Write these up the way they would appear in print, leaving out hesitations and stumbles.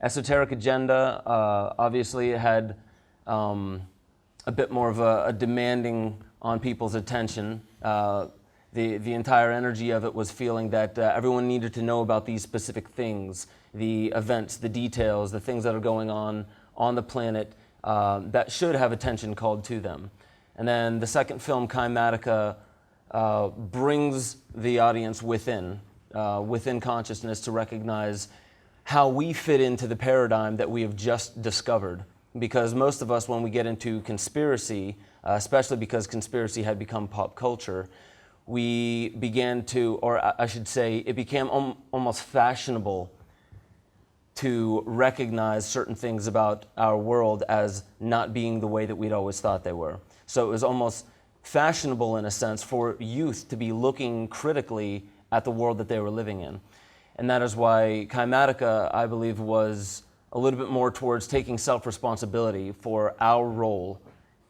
esoteric agenda. Obviously, it had a bit more of a demanding on people's attention. The entire energy of it was feeling that everyone needed to know about these specific things, the events, the details, the things that are going on the planet that should have attention called to them. And then the second film, Kymatica, brings the audience within consciousness to recognize how we fit into the paradigm that we have just discovered. Because most of us, when we get into conspiracy, especially because conspiracy had become pop culture, we began to, or I should say, it became almost fashionable to recognize certain things about our world as not being the way that we'd always thought they were. So it was almost fashionable, in a sense, for youth to be looking critically at the world that they were living in. And that is why Kymatica, I believe, was a little bit more towards taking self-responsibility for our role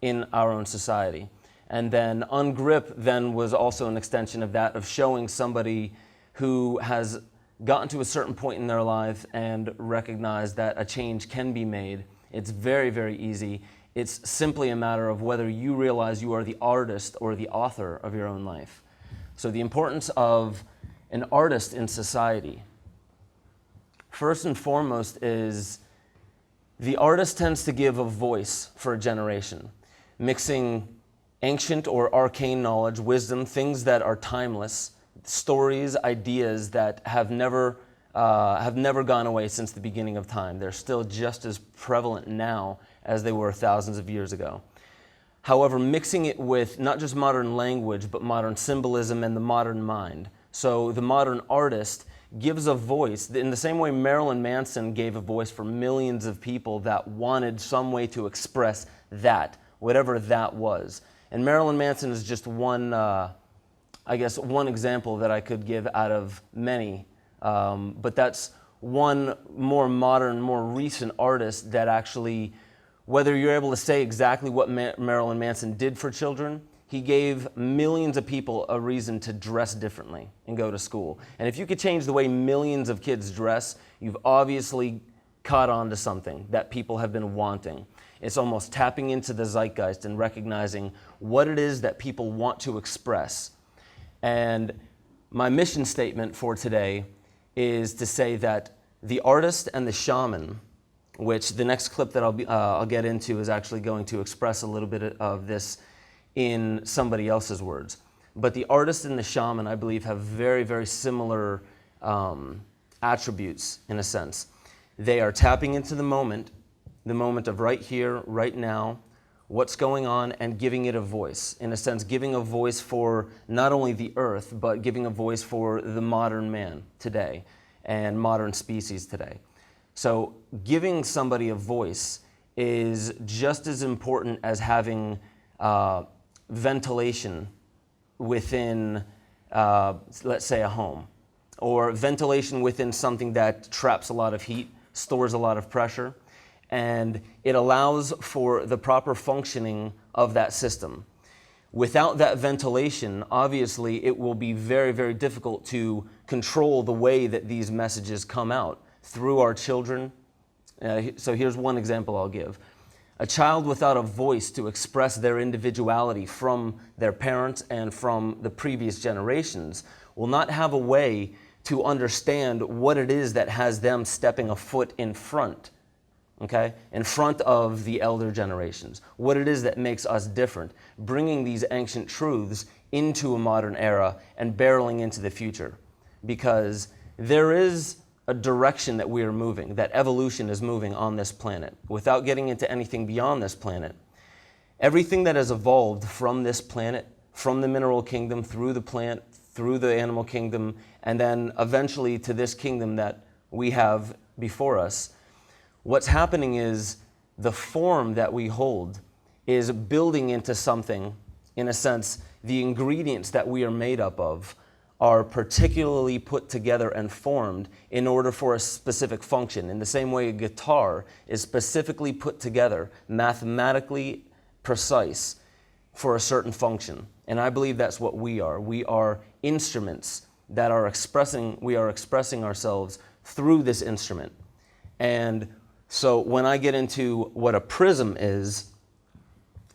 in our own society. And then Ungrip then was also an extension of that, of showing somebody who has gotten to a certain point in their life and recognized that a change can be made. It's very, very easy. It's simply a matter of whether you realize you are the artist or the author of your own life. So the importance of an artist in society, first and foremost, is the artist tends to give a voice for a generation, mixing ancient or arcane knowledge, wisdom, things that are timeless, stories, ideas that have never gone away since the beginning of time. They're still just as prevalent now as they were thousands of years ago. However, mixing it with not just modern language, but modern symbolism and the modern mind. So the modern artist gives a voice, in the same way Marilyn Manson gave a voice for millions of people that wanted some way to express that, whatever that was. And Marilyn Manson is just one, I guess, one example that I could give out of many. But that's one more modern, more recent artist that actually, whether you're able to say exactly what Marilyn Manson did for children, he gave millions of people a reason to dress differently and go to school. And if you could change the way millions of kids dress, you've obviously caught on to something that people have been wanting. It's almost tapping into the zeitgeist and recognizing what it is that people want to express. And my mission statement for today is to say that the artist and the shaman, which the next clip that I'll get into is actually going to express a little bit of this in somebody else's words. But the artist and the shaman, I believe, have very, very similar attributes in a sense. They are tapping into the moment of right here, right now, what's going on, and giving it a voice. In a sense, giving a voice for not only the earth, but giving a voice for the modern man today and modern species today. So giving somebody a voice is just as important as having ventilation within, let's say, a home, or ventilation within something that traps a lot of heat, stores a lot of pressure, and it allows for the proper functioning of that system. Without that ventilation, obviously, it will be very, very difficult to control the way that these messages come out through our children. So here's one example I'll give. A child without a voice to express their individuality from their parents and from the previous generations will not have a way to understand what it is that has them stepping a foot in front, okay? In front of the elder generations. What it is that makes us different, bringing these ancient truths into a modern era and barreling into the future. Because there is a direction that we are moving, that evolution is moving on this planet. Without getting into anything beyond this planet, everything that has evolved from this planet, from the mineral kingdom, through the plant, through the animal kingdom, and then eventually to this kingdom that we have before us, what's happening is the form that we hold is building into something, in a sense, the ingredients that we are made up of are particularly put together and formed in order for a specific function. In the same way a guitar is specifically put together, mathematically precise for a certain function. And I believe that's what we are. We are instruments that are expressing, we are expressing ourselves through this instrument. And so when I get into what a prism is,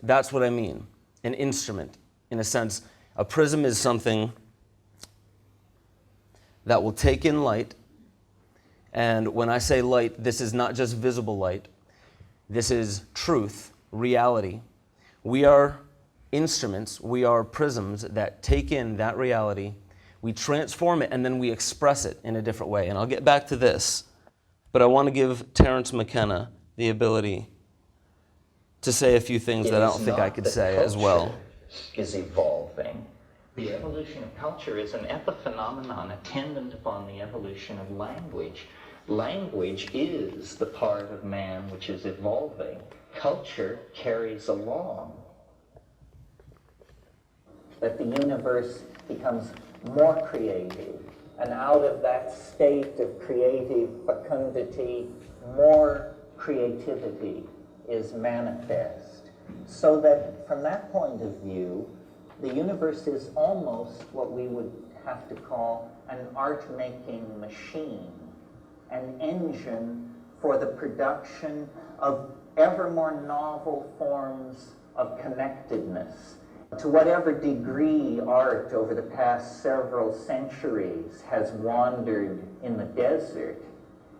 that's what I mean, an instrument. In a sense, a prism is something that will take in light. And when I say light, this is not just visible light. This is truth, reality. We are instruments, we are prisms that take in that reality, we transform it, and then we express it in a different way. And I'll get back to this, but I want to give Terence McKenna the ability to say a few things that I don't think I could say as well. Is evolving. The evolution of culture is an epiphenomenon attendant upon the evolution of language. Language is the part of man which is evolving. Culture carries along. That the universe becomes more creative, and out of that state of creative fecundity, more creativity is manifest. So that from that point of view, the universe is almost what we would have to call an art-making machine, an engine for the production of ever more novel forms of connectedness. To whatever degree art over the past several centuries has wandered in the desert,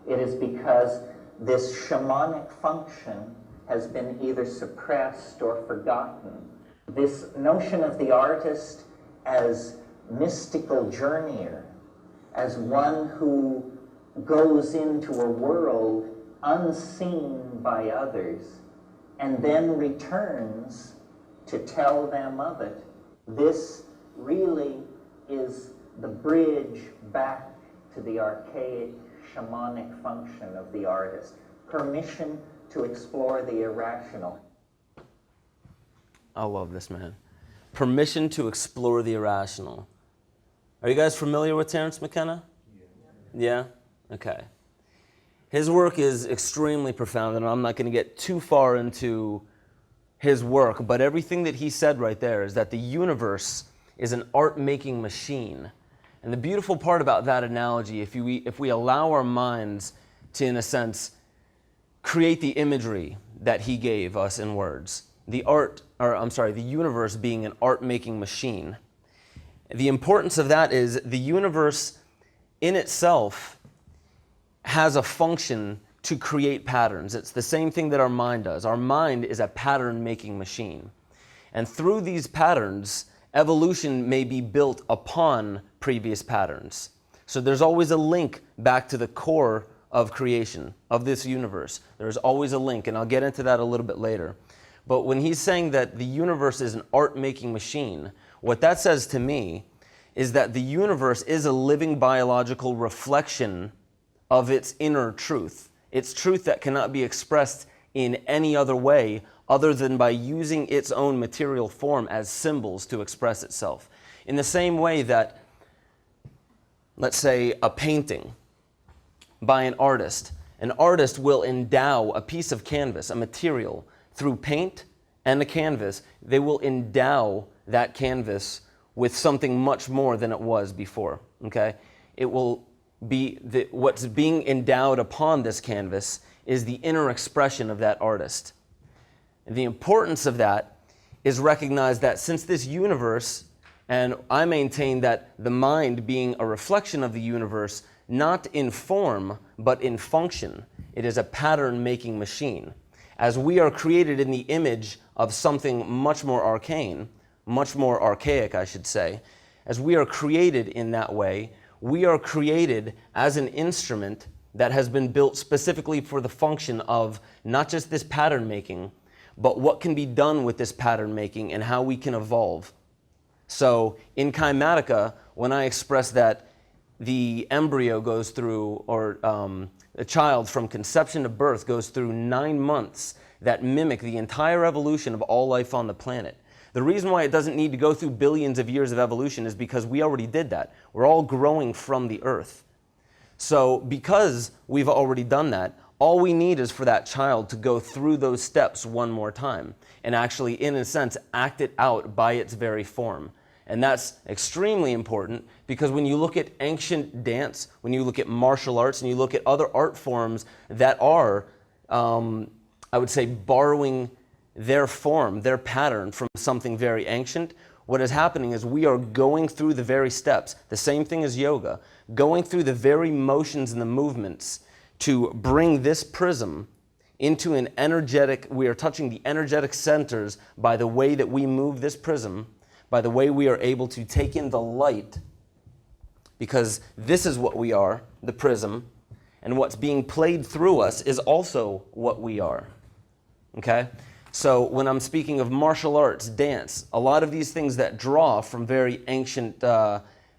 it is because this shamanic function has been either suppressed or forgotten. This notion of the artist as mystical journeyer, as one who goes into a world unseen by others and then returns to tell them of it. This really is the bridge back to the archaic shamanic function of the artist. Permission to explore the irrational. I love this, man. Permission to explore the irrational. Are you guys familiar with Terence McKenna? Yeah? Okay. His work is extremely profound, and I'm not going to get too far into his work, but everything that he said right there is that the universe is an art-making machine. And the beautiful part about that analogy, if we allow our minds to, in a sense, create the imagery that he gave us in words, the universe being an art-making machine. The importance of that is the universe in itself has a function to create patterns. It's the same thing that our mind does. Our mind is a pattern-making machine. And through these patterns, evolution may be built upon previous patterns. So there's always a link back to the core of creation, of this universe. There's always a link, and I'll get into that a little bit later. But when he's saying that the universe is an art-making machine, what that says to me is that the universe is a living biological reflection of its inner truth. It's truth that cannot be expressed in any other way other than by using its own material form as symbols to express itself. In the same way that, let's say, a painting by an artist will endow a piece of canvas, a material, through paint and a canvas. They will endow that canvas with something much more than it was before, okay? It will be, what's being endowed upon this canvas is the inner expression of that artist. And the importance of that is recognized that since this universe, and I maintain that the mind being a reflection of the universe, not in form, but in function, it is a pattern-making machine. As we are created in the image of something much more arcane, much more archaic, I should say, as we are created in that way, we are created as an instrument that has been built specifically for the function of not just this pattern making, but what can be done with this pattern making and how we can evolve. So in Kymatica, when I express that the embryo goes through, or a child from conception to birth goes through 9 months that mimic the entire evolution of all life on the planet. The reason why it doesn't need to go through billions of years of evolution is because we already did that. We're all growing from the earth. So because we've already done that, all we need is for that child to go through those steps one more time and actually, in a sense, act it out by its very form. And that's extremely important because when you look at ancient dance, when you look at martial arts, and you look at other art forms that are, I would say, borrowing their form, their pattern from something very ancient, what is happening is we are going through the very steps, the same thing as yoga, going through the very motions and the movements to bring this prism into an energetic, we are touching the energetic centers by the way that we move this prism, by the way we are able to take in the light, because this is what we are, the prism, and what's being played through us is also what we are, okay? So when I'm speaking of martial arts, dance, a lot of these things that draw from very ancient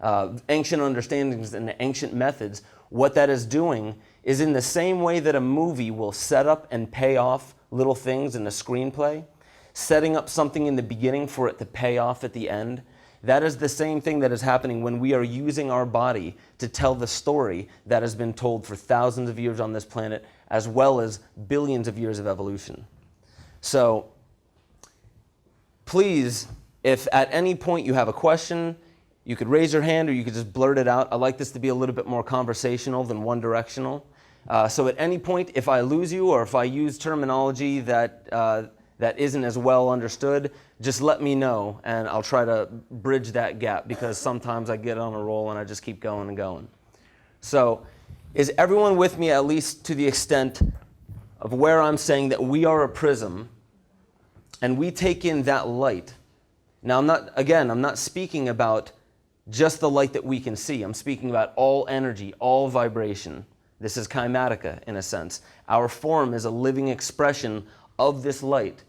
understandings and ancient methods, what that is doing is in the same way that a movie will set up and pay off little things in a screenplay, setting up something in the beginning for it to pay off at the end. That is the same thing that is happening when we are using our body to tell the story that has been told for thousands of years on this planet, as well as billions of years of evolution. So please, if at any point you have a question, you could raise your hand or you could just blurt it out. I like this to be a little bit more conversational than one directional. So at any point, if I lose you or if I use terminology that isn't as well understood, just let me know and I'll try to bridge that gap, because sometimes I get on a roll and I just keep going and going. So is everyone with me, at least to the extent of where I'm saying that we are a prism and we take in that light? Now I'm not speaking about just the light that we can see. I'm speaking about all energy, all vibration. This is kymatica in a sense. Our form is a living expression of this light.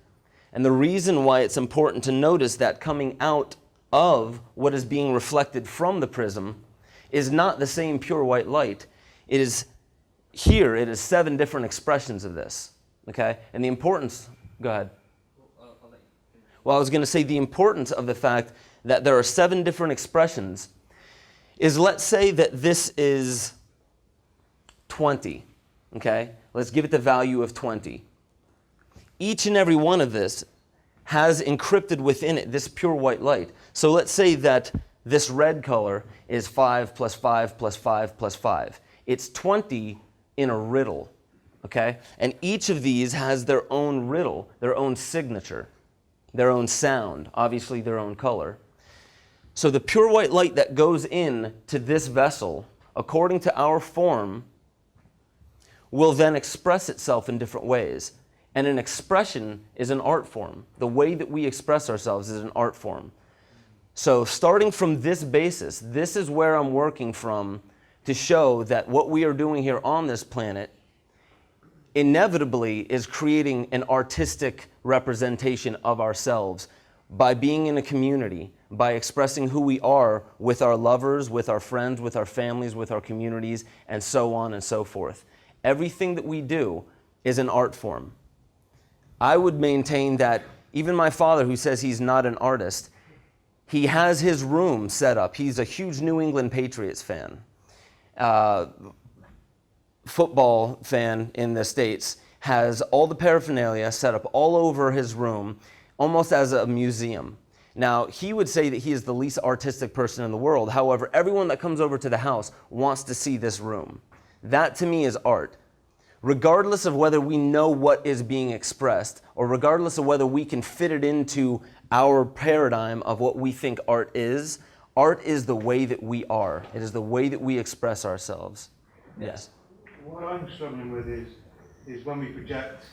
And the reason why it's important to notice that coming out of what is being reflected from the prism is not the same pure white light. It is 7 different expressions of this, okay? And the importance, go ahead. Well, I was going to say the importance of the fact that there are 7 different expressions is, let's say that this is 20, okay? Let's give it the value of 20. Each and every one of this has encrypted within it this pure white light. So let's say that this red color is 5 plus 5 plus 5 plus 5. It's 20 in a riddle, okay? And each of these has their own riddle, their own signature, their own sound, obviously their own color. So the pure white light that goes in to this vessel, according to our form, will then express itself in different ways. And an expression is an art form. The way that we express ourselves is an art form. So starting from this basis, this is where I'm working from to show that what we are doing here on this planet inevitably is creating an artistic representation of ourselves by being in a community, by expressing who we are with our lovers, with our friends, with our families, with our communities, and so on and so forth. Everything that we do is an art form. I would maintain that even my father, who says he's not an artist, he has his room set up. He's a huge New England Patriots fan, football fan in the States, has all the paraphernalia set up all over his room, almost as a museum. Now, he would say that he is the least artistic person in the world. However, everyone that comes over to the house wants to see this room. That, to me, is art. Regardless of whether we know what is being expressed, or regardless of whether we can fit it into our paradigm of what we think art is the way that we are. It is the way that we express ourselves. Yes? What I'm struggling with is when we project,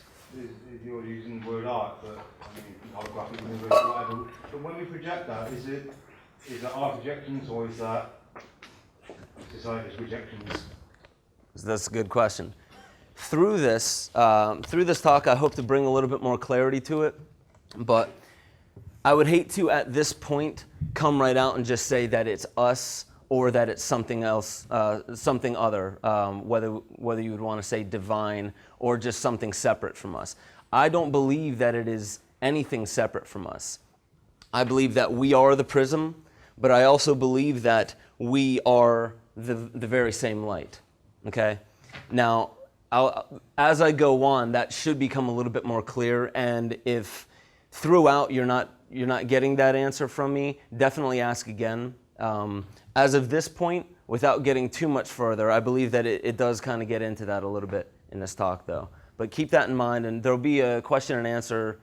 you're using the word art, but I mean, holographic, whatever, but when we project that, is it our projections, or is that society's projections? That's a good question. Through this talk, I hope to bring a little bit more clarity to it, but I would hate to, at this point, come right out and just say that it's us or that it's something else, something other, whether you would want to say divine or just something separate from us. I don't believe that it is anything separate from us. I believe that we are the prism, but I also believe that we are the very same light, okay? Now, as I go on, that should become a little bit more clear, and if throughout you're not you're not getting that answer from me, definitely ask again. As of this point, without getting too much further, I believe that it does kind of get into that a little bit in this talk, though. But keep that in mind, and there'll be a question and answer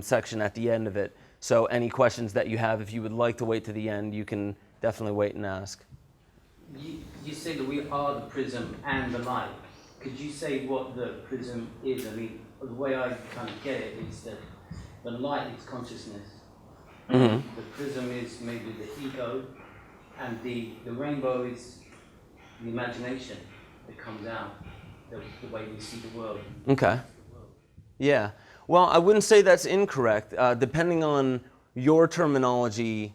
section at the end of it. So any questions that you have, if you would like to wait to the end, you can definitely wait and ask. You say that we are the prism and the light. Could you say what the prism is? I mean, the way I kind of get it is that the light is consciousness. Mm-hmm. The prism is maybe the ego, and the rainbow is the imagination that comes out, the way we see the world. Okay. Yeah. Well, I wouldn't say that's incorrect, depending on your terminology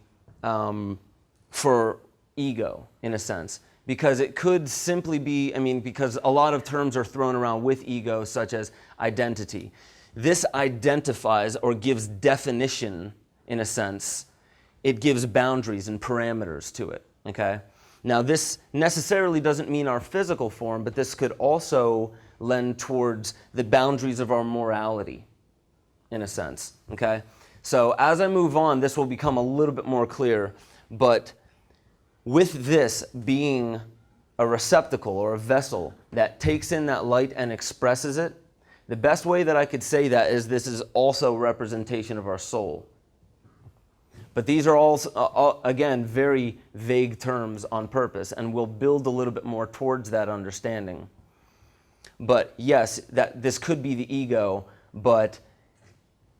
for ego, in a sense. Because it could simply be, I mean, because a lot of terms are thrown around with ego, such as identity. This identifies or gives definition, in a sense. It gives boundaries and parameters to it, okay? Now, this necessarily doesn't mean our physical form, but this could also lend towards the boundaries of our morality, in a sense, okay? So as I move on, this will become a little bit more clear, but with this being a receptacle or a vessel that takes in that light and expresses it, the best way that I could say that is this is also a representation of our soul. But these are all, again, very vague terms on purpose, and we'll build a little bit more towards that understanding. But yes, that this could be the ego, but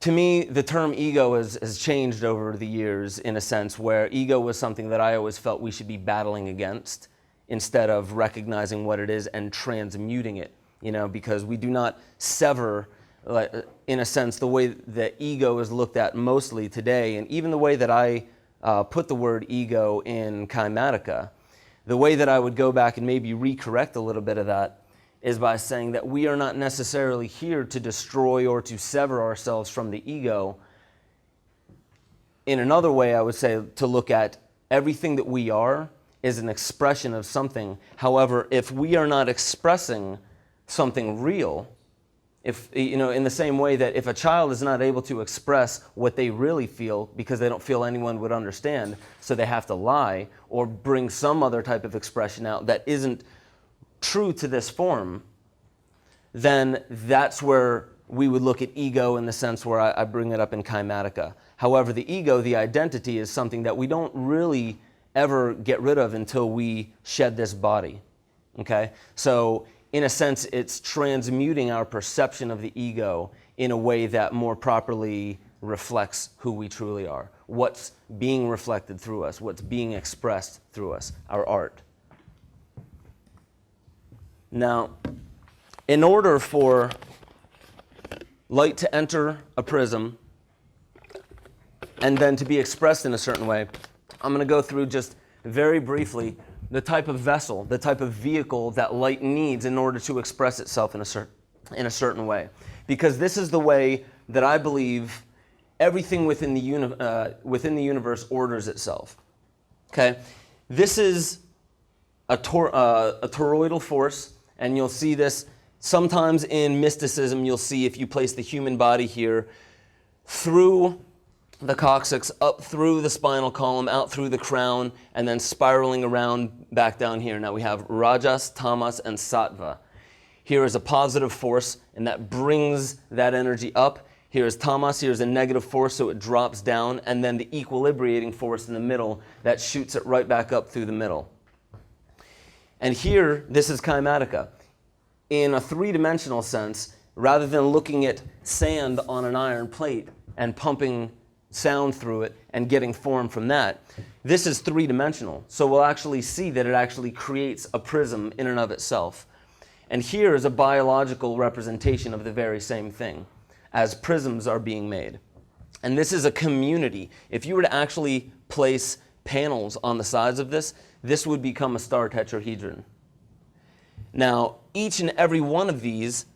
to me, the term ego has changed over the years, in a sense, where ego was something that I always felt we should be battling against instead of recognizing what it is and transmuting it, you know, because we do not sever, in a sense, the way that ego is looked at mostly today, and even the way that I put the word ego in Kymatica, the way that I would go back and maybe recorrect a little bit of that is by saying that we are not necessarily here to destroy or to sever ourselves from the ego. In another way, I would say to look at everything that we are is an expression of something. However, if we are not expressing something real, if, you know, in the same way that if a child is not able to express what they really feel because they don't feel anyone would understand, so they have to lie or bring some other type of expression out that isn't true to this form, then that's where we would look at ego in the sense where I bring it up in Kymatica. However, the ego, the identity, is something that we don't really ever get rid of until we shed this body, okay? So in a sense, it's transmuting our perception of the ego in a way that more properly reflects who we truly are, what's being reflected through us, what's being expressed through us, our art. Now, in order for light to enter a prism and then to be expressed in a certain way, I'm going to go through just very briefly the type of vessel, the type of vehicle that light needs in order to express itself in a certain way. Because this is the way that I believe everything within the universe orders itself. Okay? This is a toroidal force. And you'll see this sometimes in mysticism. You'll see if you place the human body here through the coccyx, up through the spinal column, out through the crown, and then spiraling around back down here. Now we have Rajas, Tamas, and Sattva. Here is a positive force, and that brings that energy up. Here is Tamas, here's a negative force, so it drops down, and then the equilibrating force in the middle that shoots it right back up through the middle. And here, this is Kymatica. In a three-dimensional sense, rather than looking at sand on an iron plate and pumping sound through it and getting form from that, this is three-dimensional. So we'll actually see that it actually creates a prism in and of itself. And here is a biological representation of the very same thing, as prisms are being made. And this is a community. If you were to actually place panels on the sides of this, this would become a star tetrahedron. Now, each and every one of these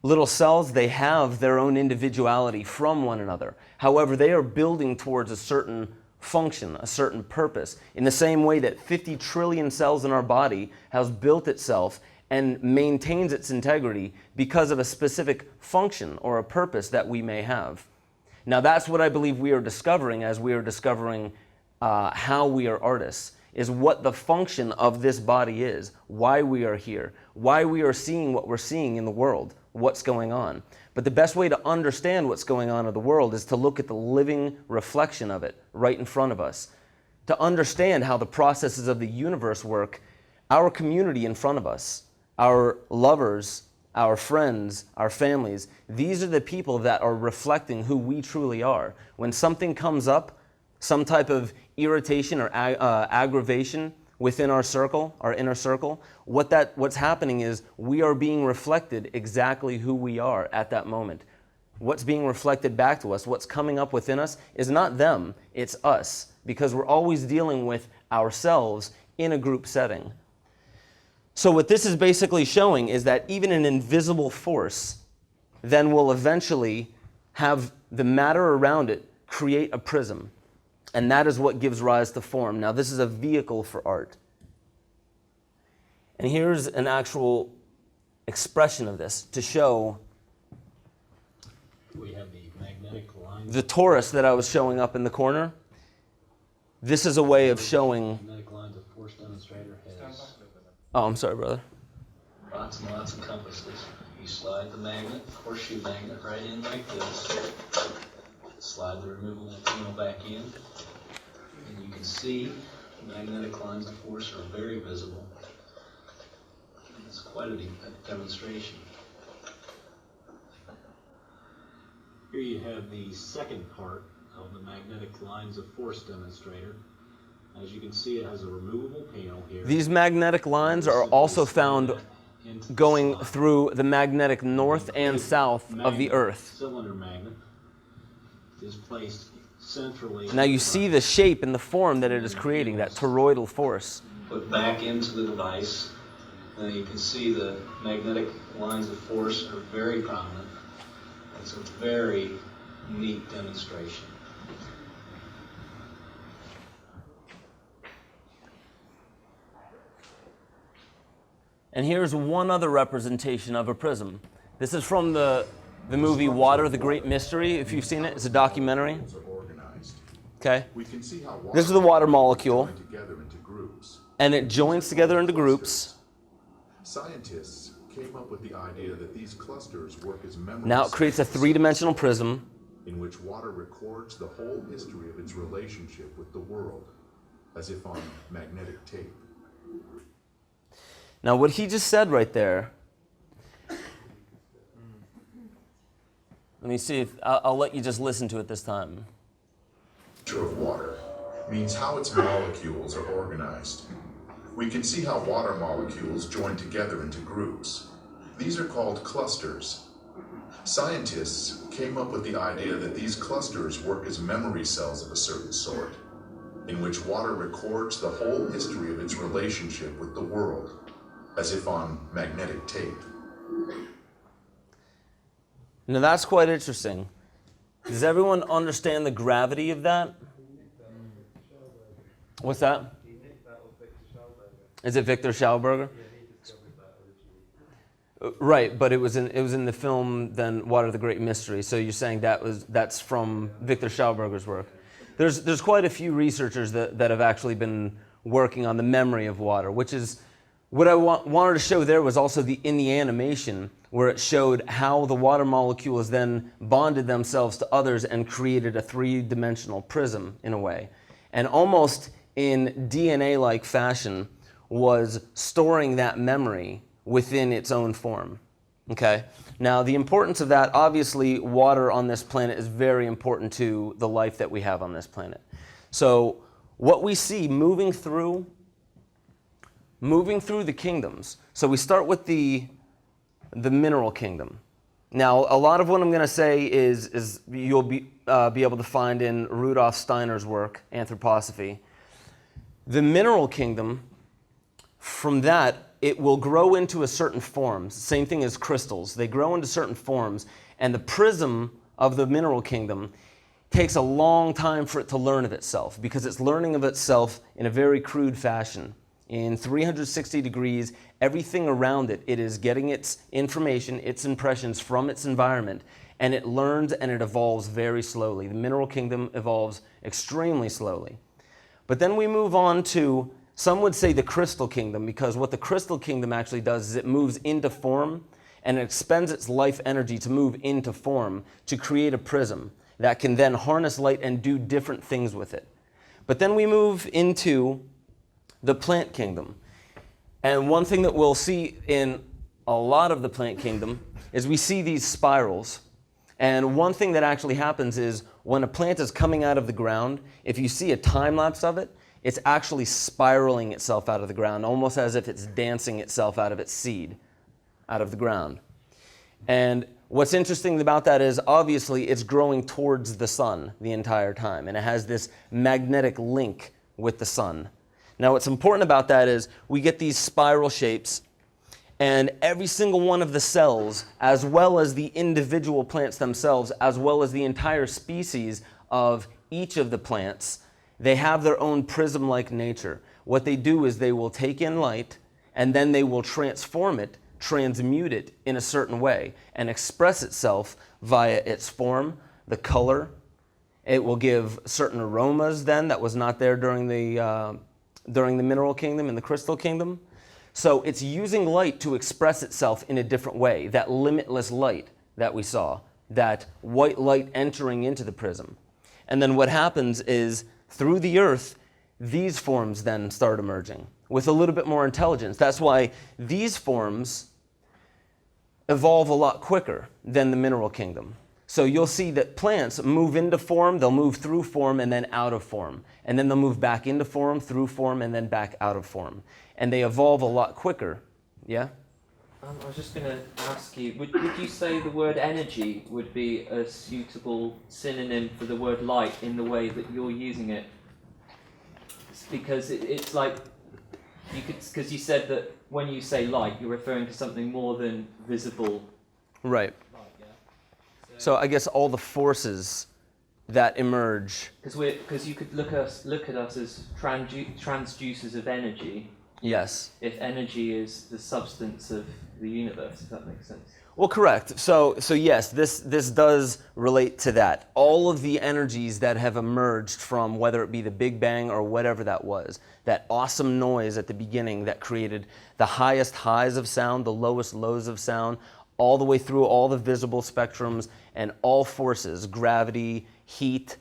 little cells, they have their own individuality from one another. However, they are building towards a certain function, a certain purpose, in the same way that 50 trillion cells in our body has built itself and maintains its integrity because of a specific function or a purpose that we may have. Now that's what I believe we are discovering as we are discovering how we are artists, is what the function of this body is, why we are here, why we are seeing what we're seeing in the world, what's going on. But the best way to understand what's going on in the world is to look at the living reflection of it right in front of us. To understand how the processes of the universe work, our community in front of us, our lovers, our friends, our families, these are the people that are reflecting who we truly are. When something comes up, some type of irritation or aggravation within our circle, our inner circle, what's happening is we are being reflected exactly who we are at that moment. What's being reflected back to us, what's coming up within us, is not them, it's us, because we're always dealing with ourselves in a group setting. So what this is basically showing is that even an invisible force then will eventually have the matter around it create a prism. And that is what gives rise to form. Now, this is a vehicle for art. And here's an actual expression of this to show we have the magnetic lines. the torus that I was showing up in the corner. This is a way of showing... Magnetic lines of force demonstrator has Oh, I'm sorry, brother. lots and lots of compasses. You slide the magnet, horseshoe magnet, right in like this. Slide the removable panel back in. And you can see magnetic lines of force are very visible. It's quite a demonstration. Here you have the second part of the magnetic lines of force demonstrator. As you can see, it has a removable panel here. These magnetic lines are also found going through the magnetic north and south of the Earth. Cylinder magnet is placed centrally. Now you see the shape and the form that it is creating, that toroidal force. Put back into the device, and you can see the magnetic lines of force are very prominent. It's a very neat demonstration. And here's one other representation of a prism. This is from the movie Water, the Great Mystery, if you've seen it. It's a documentary. Okay? This is the water molecule, and it joins together into groups. Scientists came up with the idea that these clusters work as memory Now it creates a three-dimensional prism. in which water records the whole history of its relationship with the world, as if on magnetic tape. Now what he just said right there, let me see if, I'll let you just listen to it this time. The nature of water means how its molecules are organized. We can see how water molecules join together into groups. These are called clusters. Scientists came up with the idea that these clusters work as memory cells of a certain sort, in which water records the whole history of its relationship with the world, as if on magnetic tape. Now that's quite interesting. Does everyone understand the gravity of that? What's that? Is it Victor Schauberger? Right, but it was in the film then Water, the Great Mystery. So you're saying that's from Victor Schauberger's work. There's quite a few researchers that have actually been working on the memory of water, which is what I wanted to show there was also in the animation where it showed how the water molecules then bonded themselves to others and created a three-dimensional prism in a way. And almost in DNA-like fashion was storing that memory within its own form. Okay? Now, the importance of that, obviously, water on this planet is very important to the life that we have on this planet. So what we see moving through the kingdoms. So we start with the mineral kingdom. Now, a lot of what I'm going to say is you'll be able to find in Rudolf Steiner's work, Anthroposophy. The mineral kingdom, from that, it will grow into a certain form. Same thing as crystals. They grow into certain forms, and the prism of the mineral kingdom takes a long time for it to learn of itself because it's learning of itself in a very crude fashion. in 360 degrees, everything around it, it is getting its information, its impressions from its environment, and it learns and it evolves very slowly. The mineral kingdom evolves extremely slowly. But then we move on to, some would say, the crystal kingdom, because what the crystal kingdom actually does is it moves into form, and it expends its life energy to move into form to create a prism that can then harness light and do different things with it. But then we move into the plant kingdom. And one thing that we'll see in a lot of the plant kingdom is we see these spirals. And one thing that actually happens is when a plant is coming out of the ground, if you see a time lapse of it, it's actually spiraling itself out of the ground, almost as if it's dancing itself out of its seed, out of the ground. And what's interesting about that is obviously it's growing towards the sun the entire time, and it has this magnetic link with the sun. Now what's important about that is we get these spiral shapes, and every single one of the cells, as well as the individual plants themselves, as well as the entire species of each of the plants, they have their own prism-like nature. What they do is they will take in light, and then they will transform it, transmute it in a certain way, and express itself via its form, the color. It will give certain aromas then that was not there during the mineral kingdom and the crystal kingdom. So it's using light to express itself in a different way, that limitless light that we saw, that white light entering into the prism. And then what happens is, through the earth, these forms then start emerging with a little bit more intelligence. That's why these forms evolve a lot quicker than the mineral kingdom. So you'll see that plants move into form, they'll move through form and then out of form. And then they'll move back into form, through form, and then back out of form. And they evolve a lot quicker. Yeah? I was just going to ask you, would you say the word energy would be a suitable synonym for the word light in the way that you're using it? Because it's like, because you said that when you say light, you're referring to something more than visible. Right. Light, yeah? So I guess all the forces that emerge. Because you could look at us as transducers of energy. Yes. If energy is the substance of the universe, if that makes sense. Well, correct. So yes, this does relate to that. All of the energies that have emerged from, whether it be the Big Bang or whatever that was, that awesome noise at the beginning that created the highest highs of sound, the lowest lows of sound, all the way through all the visible spectrums and all forces, gravity, heat,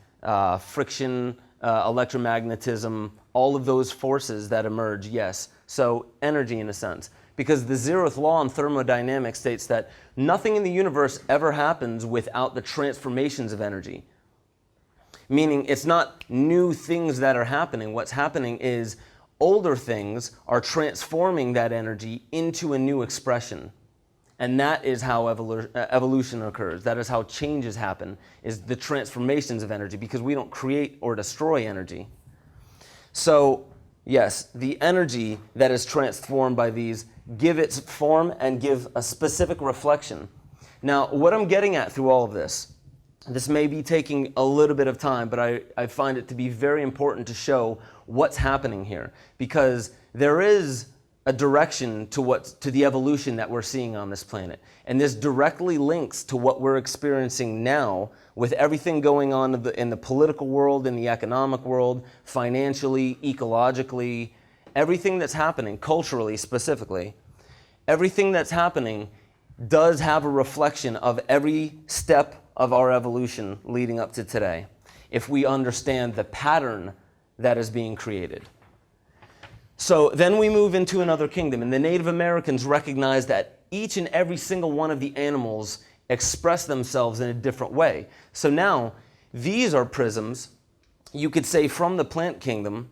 friction, electromagnetism, all of those forces that emerge, yes. So energy in a sense. Because the zeroth law in thermodynamics states that nothing in the universe ever happens without the transformations of energy. Meaning it's not new things that are happening. What's happening is older things are transforming that energy into a new expression. And that is how evolution occurs. That is how changes happen, is the transformations of energy, because we don't create or destroy energy. So, yes, the energy that is transformed by these give its form and give a specific reflection. Now, what I'm getting at through all of this may be taking a little bit of time, but I find it to be very important to show what's happening here, because there is a direction to the evolution that we're seeing on this planet. And this directly links to what we're experiencing now with everything going on in the political world, in the economic world, financially, ecologically, everything that's happening, culturally specifically, everything that's happening does have a reflection of every step of our evolution leading up to today, if we understand the pattern that is being created. So then we move into another kingdom, and the Native Americans recognize that each and every single one of the animals express themselves in a different way. So now, these are prisms, you could say, from the plant kingdom.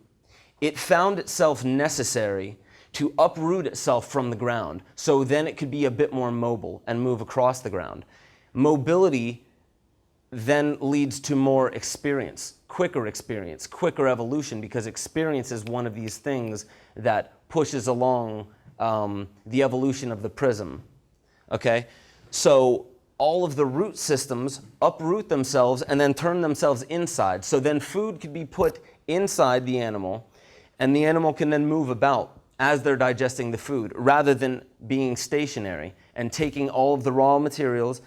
It found itself necessary to uproot itself from the ground, so then it could be a bit more mobile and move across the ground. Mobility then leads to more experience, quicker evolution, because experience is one of these things that pushes along the evolution of the prism. Okay? So all of the root systems uproot themselves and then turn themselves inside. So then food could be put inside the animal, and the animal can then move about as they're digesting the food, rather than being stationary and taking all of the raw materials,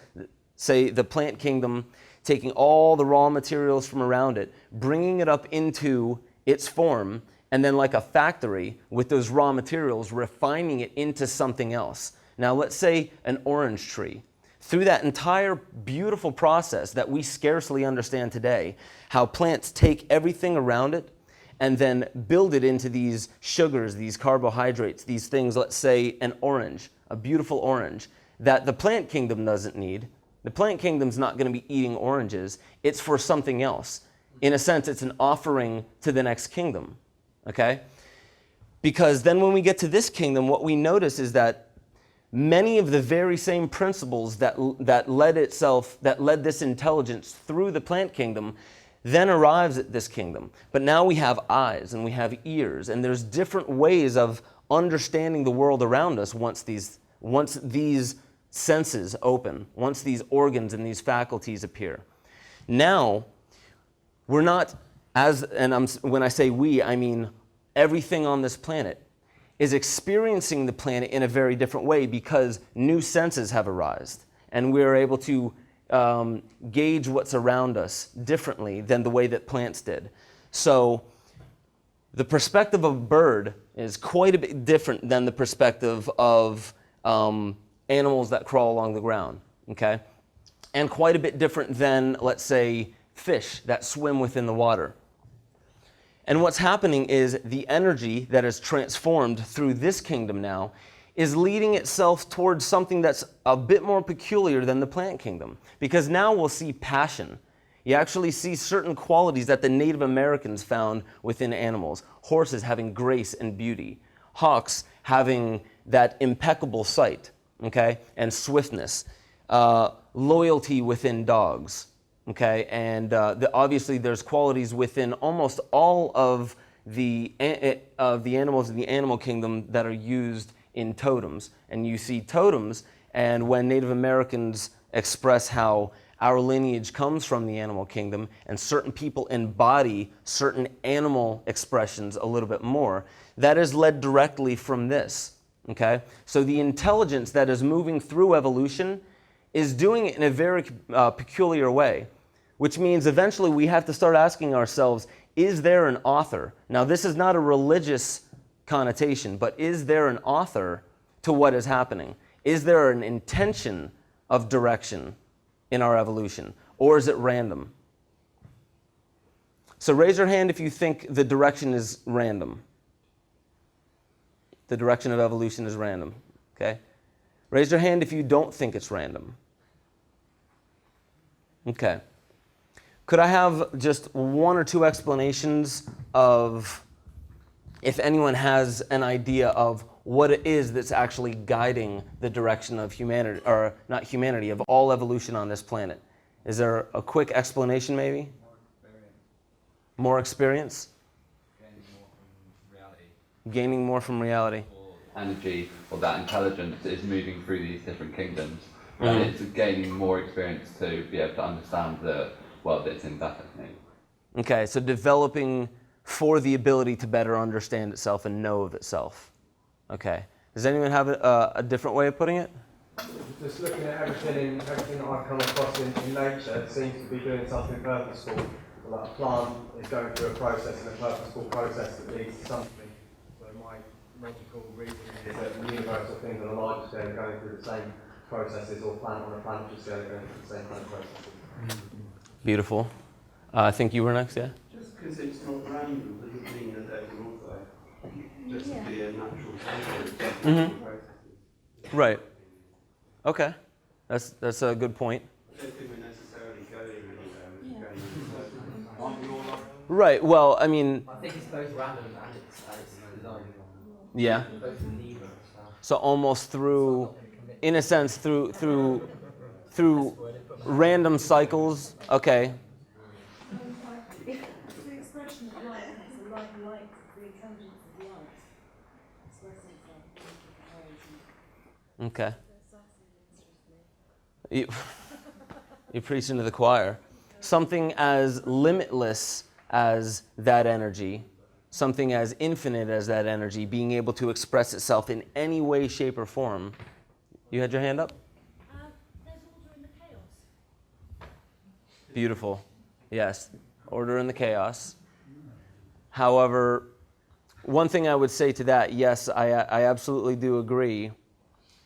say the plant kingdom, taking all the raw materials from around it, bringing it up into its form, and then like a factory with those raw materials, refining it into something else. Now let's say an orange tree. Through that entire beautiful process that we scarcely understand today, how plants take everything around it and then build it into these sugars, these carbohydrates, these things, let's say an orange, a beautiful orange, that the plant kingdom doesn't need. The plant kingdom's not going to be eating oranges. It's for something else. In a sense, it's an offering to the next kingdom, okay? Because then when we get to this kingdom, what we notice is that many of the very same principles that led this intelligence through the plant kingdom then arrives at this kingdom. But now we have eyes and we have ears, and there's different ways of understanding the world around us once these senses open, once these organs and these faculties appear. Now, we're not, when I say we, I mean everything on this planet is experiencing the planet in a very different way because new senses have arisen, and we're able to gauge what's around us differently than the way that plants did. So the perspective of a bird is quite a bit different than the perspective of animals that crawl along the ground, okay? And quite a bit different than, let's say, fish that swim within the water. And what's happening is the energy that is transformed through this kingdom now is leading itself towards something that's a bit more peculiar than the plant kingdom. Because now we'll see passion. You actually see certain qualities that the Native Americans found within animals. Horses having grace and beauty. Hawks having that impeccable sight, okay, and swiftness. Loyalty within dogs, okay, and obviously there's qualities within almost all of the animals in the animal kingdom that are used in totems. And you see totems, and when Native Americans express how our lineage comes from the animal kingdom, and certain people embody certain animal expressions a little bit more, that is led directly from this, okay? So the intelligence that is moving through evolution is doing it in a very peculiar way, which means eventually we have to start asking ourselves, is there an author? Now, this is not a religious connotation, but is there an author to what is happening? Is there an intention of direction in our evolution, or is it random? So raise your hand if you think the direction is random. The direction of evolution is random, okay? Raise your hand if you don't think it's random. Okay. Could I have just one or two explanations of, if anyone has an idea of what it is that's actually guiding the direction of humanity, or not humanity, of all evolution on this planet? Is there a quick explanation maybe? More experience? Gaining more from reality. Energy or that intelligence is moving through these different kingdoms, and it's gaining more experience to be able to understand the world that's in that technique. Okay, so developing for the ability to better understand itself and know of itself. Okay. Does anyone have a different way of putting it? Just looking at everything that I've come across in nature, it seems to be doing something purposeful. Like a plant is going through a process, and a purposeful process that leads to something. So my logical reasoning is that the universal things on a larger scale are going through the same processes, or planet on a planetary scale are going through the same kind of processes. Beautiful. I think you were next, yeah? Just because it's not random doesn't mean that there's an author. Just to be a natural process. Right. Okay. That's a good point. I don't think we're necessarily going anywhere. Right. Well, I mean. I think it's both random and it's design. Yeah. Both Libra and stuff. So almost through, in a sense, through random cycles. Okay. The expression of light is the light, the intelligence of light. Expressing itself. Okay. You're preaching to the choir. Something as limitless as that energy something as infinite as that energy being able to express itself in any way, shape, or form. You had your hand up? There's order in the chaos. Beautiful. Yes, order in the chaos. However, one thing I would say to that, yes, I absolutely do agree,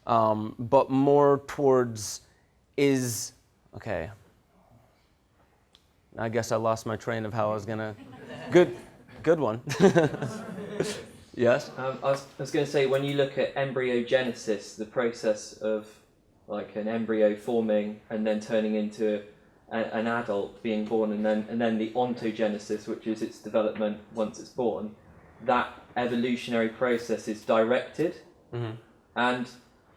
but more towards is, okay. I guess I lost my train of how I was gonna, good one. Yes? I was going to say, when you look at embryogenesis, the process of like an embryo forming and then turning into an adult being born, and then the ontogenesis, which is its development once it's born, that evolutionary process is directed, and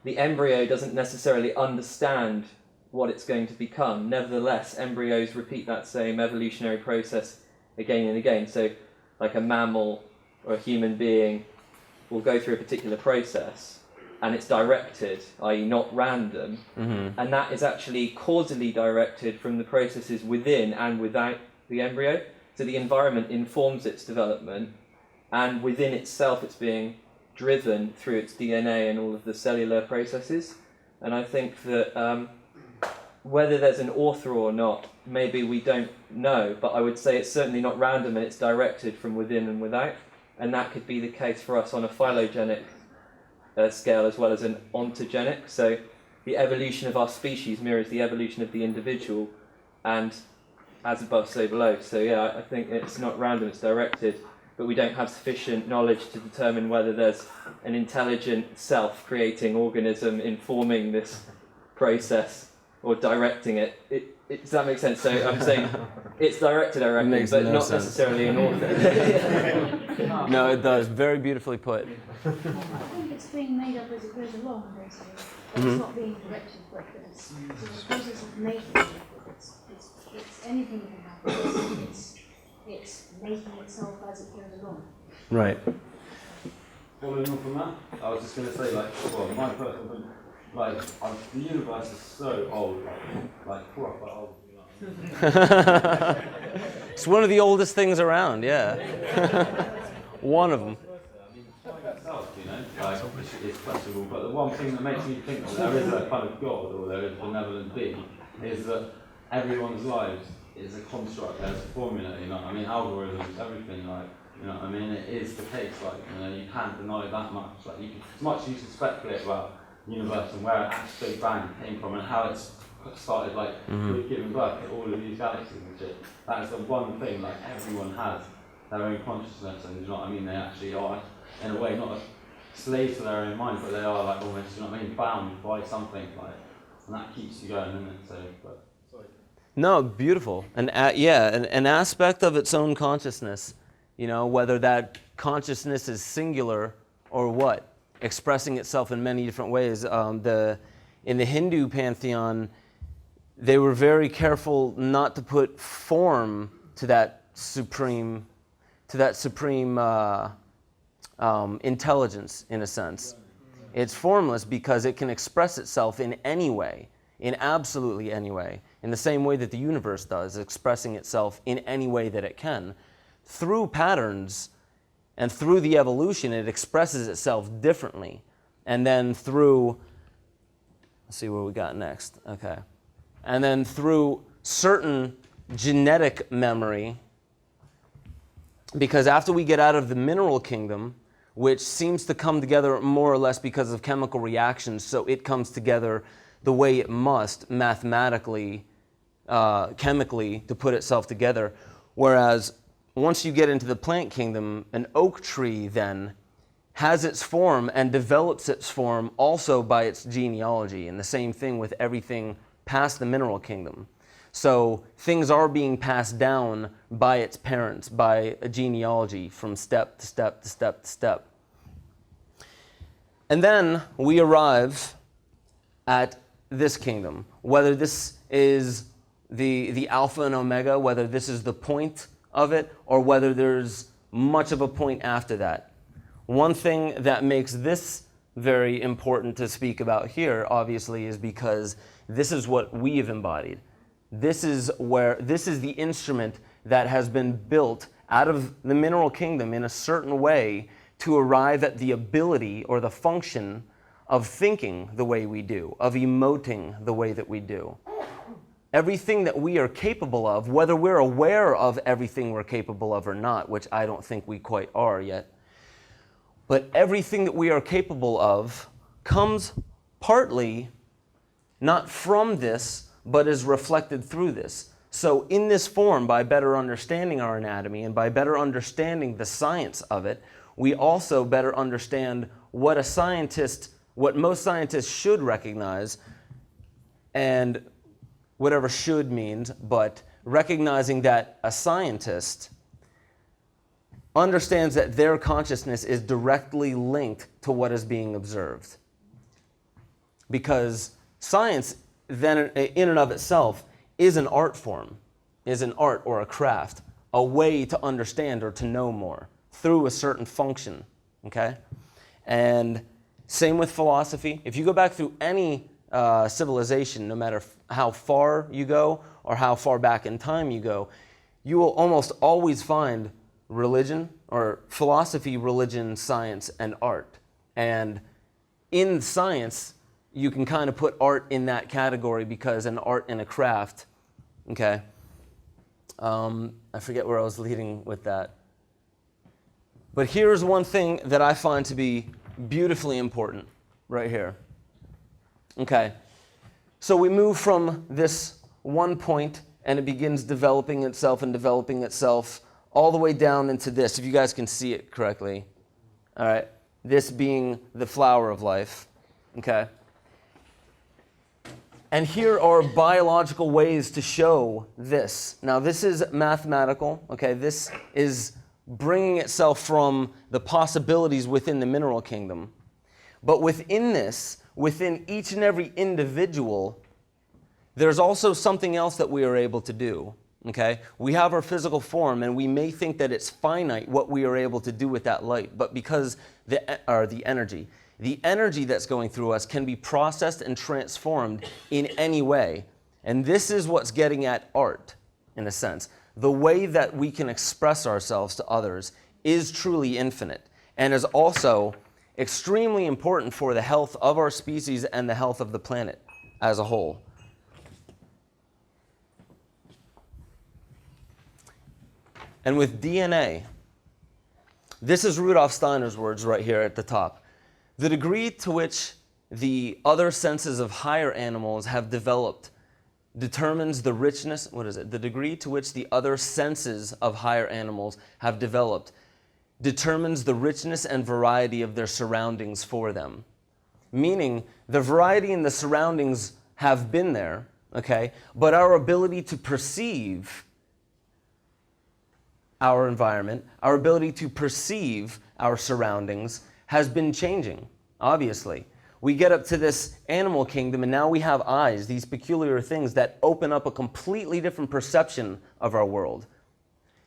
the embryo doesn't necessarily understand what it's going to become. Nevertheless, embryos repeat that same evolutionary process again and again. So, like a mammal or a human being will go through a particular process, and it's directed, i.e. not random, and that is actually causally directed from the processes within and without the embryo. So the environment informs its development, and within itself it's being driven through its DNA and all of the cellular processes. And I think that whether there's an author or not, maybe we don't know, but I would say it's certainly not random, and it's directed from within and without. And that could be the case for us on a phylogenic scale as well as an ontogenic. So the evolution of our species mirrors the evolution of the individual, and as above, so below. So yeah, I think it's not random, it's directed, but we don't have sufficient knowledge to determine whether there's an intelligent self-creating organism informing this process or directing it. Does that make sense? So I'm saying it's directed, I reckon, but no not sense. necessarily an author. No, it does. Very beautifully put. I think it's being made up as it goes along, basically. It's not being directed like this. So the process of making it, it's anything can happen. It's making itself as it goes along. Right. Following on from that, I was just going to say, like, well, my personal opinion, like, the universe is so old, like proper old. It's one of the oldest things around, yeah. One of them. I mean, itself, you know, like, it's questionable, but the one thing that makes me think that there is a kind of God or there is a benevolent being is that everyone's lives is a construct, there's a formula, you know what I mean, algorithms, everything, like, you know what I mean, it is the case, like, you know, you can't deny that much, like, you can, as much as you can speculate about the universe and where actually Big Bang came from and how it's started, like, giving birth to all of these galaxies and shit, that is the one thing, like, everyone has their own consciousness, and you know what I mean, they actually are, in a way, not a slave to their own mind, but they are, like, almost, you know what I mean, bound by something, like, and that keeps you going, isn't it, so, but... No, beautiful. And an aspect of its own consciousness, you know, whether that consciousness is singular or what, expressing itself in many different ways. In the Hindu pantheon, they were very careful not to put form to that supreme intelligence, in a sense. It's formless because it can express itself in any way, in absolutely any way, in the same way that the universe does, expressing itself in any way that it can. Through patterns and through the evolution, it expresses itself differently. And then through, let's see where we got next, okay. And then through certain genetic memory, because after we get out of the mineral kingdom, which seems to come together more or less because of chemical reactions, so it comes together the way it must, mathematically, chemically, to put itself together. Whereas once you get into the plant kingdom, an oak tree then has its form and develops its form also by its genealogy, and the same thing with everything past the mineral kingdom. So things are being passed down by its parents, by a genealogy from step to step to step to step. And then we arrive at this kingdom, whether this is the alpha and omega, whether this is the point of it, or whether there's much of a point after that. One thing that makes this very important to speak about here, obviously, is because this is what we have embodied. This is the instrument that has been built out of the mineral kingdom in a certain way to arrive at the ability or the function of thinking the way we do, of emoting the way that we do. Everything that we are capable of, whether we're aware of everything we're capable of or not, which I don't think we quite are yet, but everything that we are capable of comes partly not from this, but is reflected through this. So in this form, by better understanding our anatomy and by better understanding the science of it, we also better understand what most scientists should recognize, and whatever should means, but recognizing that a scientist understands that their consciousness is directly linked to what is being observed. Because science, then in and of itself, is an art form, is an art or a craft, a way to understand or to know more through a certain function, okay? And same with philosophy. If you go back through any civilization, no matter how far you go or how far back in time you go, you will almost always find religion or philosophy, religion, science, and art. And in science, you can kind of put art in that category because an art and a craft, okay? I forget where I was leading with that. But here's one thing that I find to be beautifully important right here. Okay, so we move from this one point and it begins developing itself all the way down into this, if you guys can see it correctly. All right, this being the flower of life, okay? And here are biological ways to show this. Now, this is mathematical, okay? This is bringing itself from the possibilities within the mineral kingdom. But within this, within each and every individual, there's also something else that we are able to do, okay? We have our physical form, and we may think that it's finite what we are able to do with that light, but because the energy that's going through us can be processed and transformed in any way. And this is what's getting at art, in a sense. The way that we can express ourselves to others is truly infinite and is also extremely important for the health of our species and the health of the planet as a whole. And with DNA, this is Rudolf Steiner's words right here at the top. The degree to which the other senses of higher animals have developed determines the richness, the degree to which the other senses of higher animals have developed determines the richness and variety of their surroundings for them. Meaning, the variety in the surroundings have been there, okay, but our ability to perceive our environment, our ability to perceive our surroundings has been changing, obviously. We get up to this animal kingdom and now we have eyes, these peculiar things that open up a completely different perception of our world.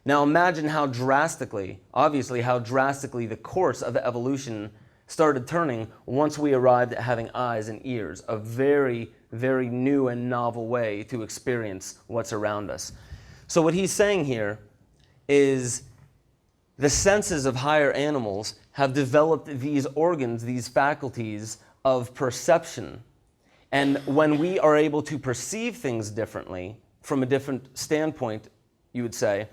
Now imagine how drastically the course of evolution started turning once we arrived at having eyes and ears, a very, very new and novel way to experience what's around us. So what he's saying here is the senses of higher animals have developed these organs, these faculties of perception. And when we are able to perceive things differently, from a different standpoint, you would say,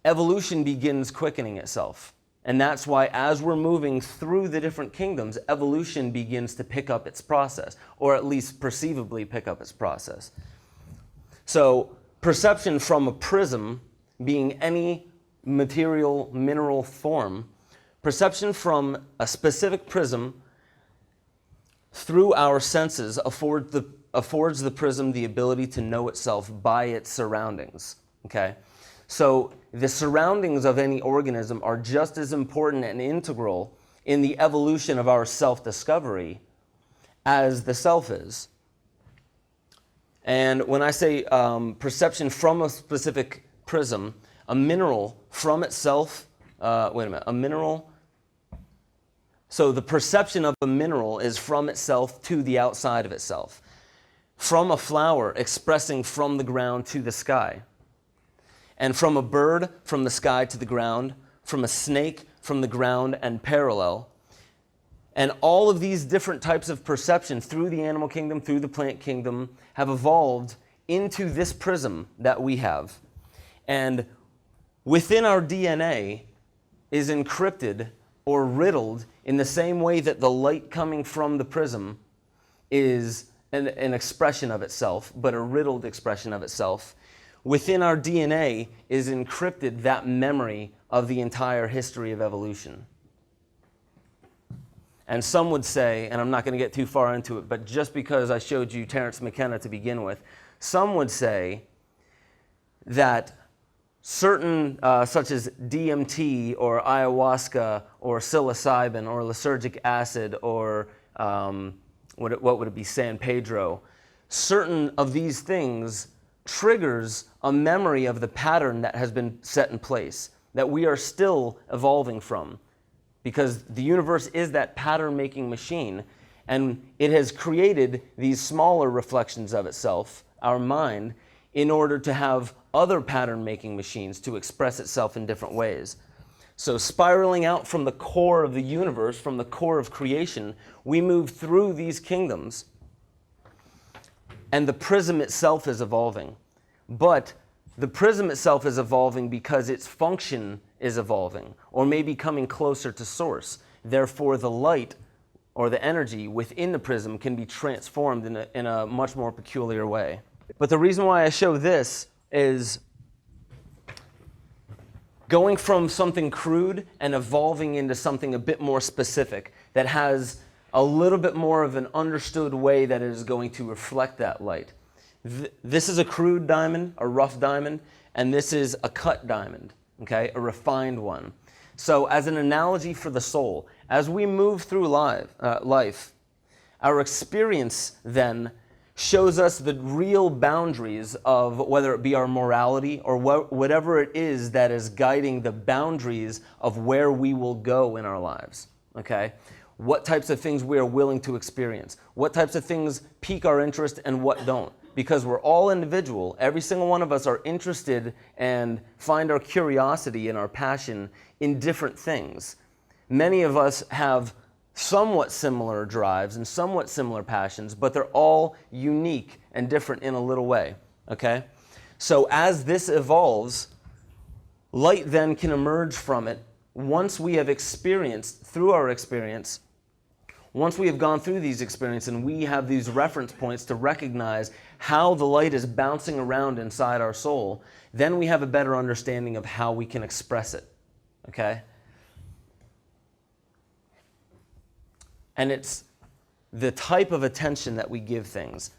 evolution begins quickening itself. And that's why as we're moving through the different kingdoms, evolution begins to pick up its process, or at least perceivably pick up its process. So perception from a prism, being any material, mineral form, perception from a specific prism through our senses affords the prism the ability to know itself by its surroundings, okay? So the surroundings of any organism are just as important and integral in the evolution of our self-discovery as the self is. And when I say perception from a specific prism, a mineral from itself, a mineral, so the perception of a mineral is from itself to the outside of itself. From a flower expressing from the ground to the sky. and from a bird, from the sky to the ground, from a snake, from the ground and parallel. And all of these different types of perception through the animal kingdom, through the plant kingdom, have evolved into this prism that we have. And within our DNA is encrypted or riddled in the same way that the light coming from the prism is an expression of itself, but a riddled expression of itself. Within our DNA is encrypted that memory of the entire history of evolution. And some would say, and I'm not going to get too far into it, but just because I showed you Terence McKenna to begin with, some would say that certain, such as DMT or ayahuasca or psilocybin or lysergic acid or what would it be, San Pedro, certain of these things triggers a memory of the pattern that has been set in place, that we are still evolving from. Because the universe is that pattern-making machine, and it has created these smaller reflections of itself, our mind, in order to have other pattern-making machines to express itself in different ways. So spiraling out from the core of the universe, from the core of creation, we move through these kingdoms, and the prism itself is evolving. But the prism itself is evolving because its function is evolving, or maybe coming closer to source. Therefore, the light or the energy within the prism can be transformed in a much more peculiar way. But the reason why I show this is going from something crude and evolving into something a bit more specific that has a little bit more of an understood way that it is going to reflect that light. This is a crude diamond, a rough diamond, and this is a cut diamond, okay, a refined one. So as an analogy for the soul, as we move through life, our experience then shows us the real boundaries of whether it be our morality or whatever it is that is guiding the boundaries of where we will go in our lives, okay? What types of things we are willing to experience, what types of things pique our interest and what don't. Because we're all individual, every single one of us are interested and find our curiosity and our passion in different things. Many of us have somewhat similar drives and somewhat similar passions, but they're all unique and different in a little way, okay? So as this evolves, light then can emerge from it once we have experienced, through our experience, once we have gone through these experiences and we have these reference points to recognize how the light is bouncing around inside our soul, then we have a better understanding of how we can express it, okay? And it's the type of attention that we give things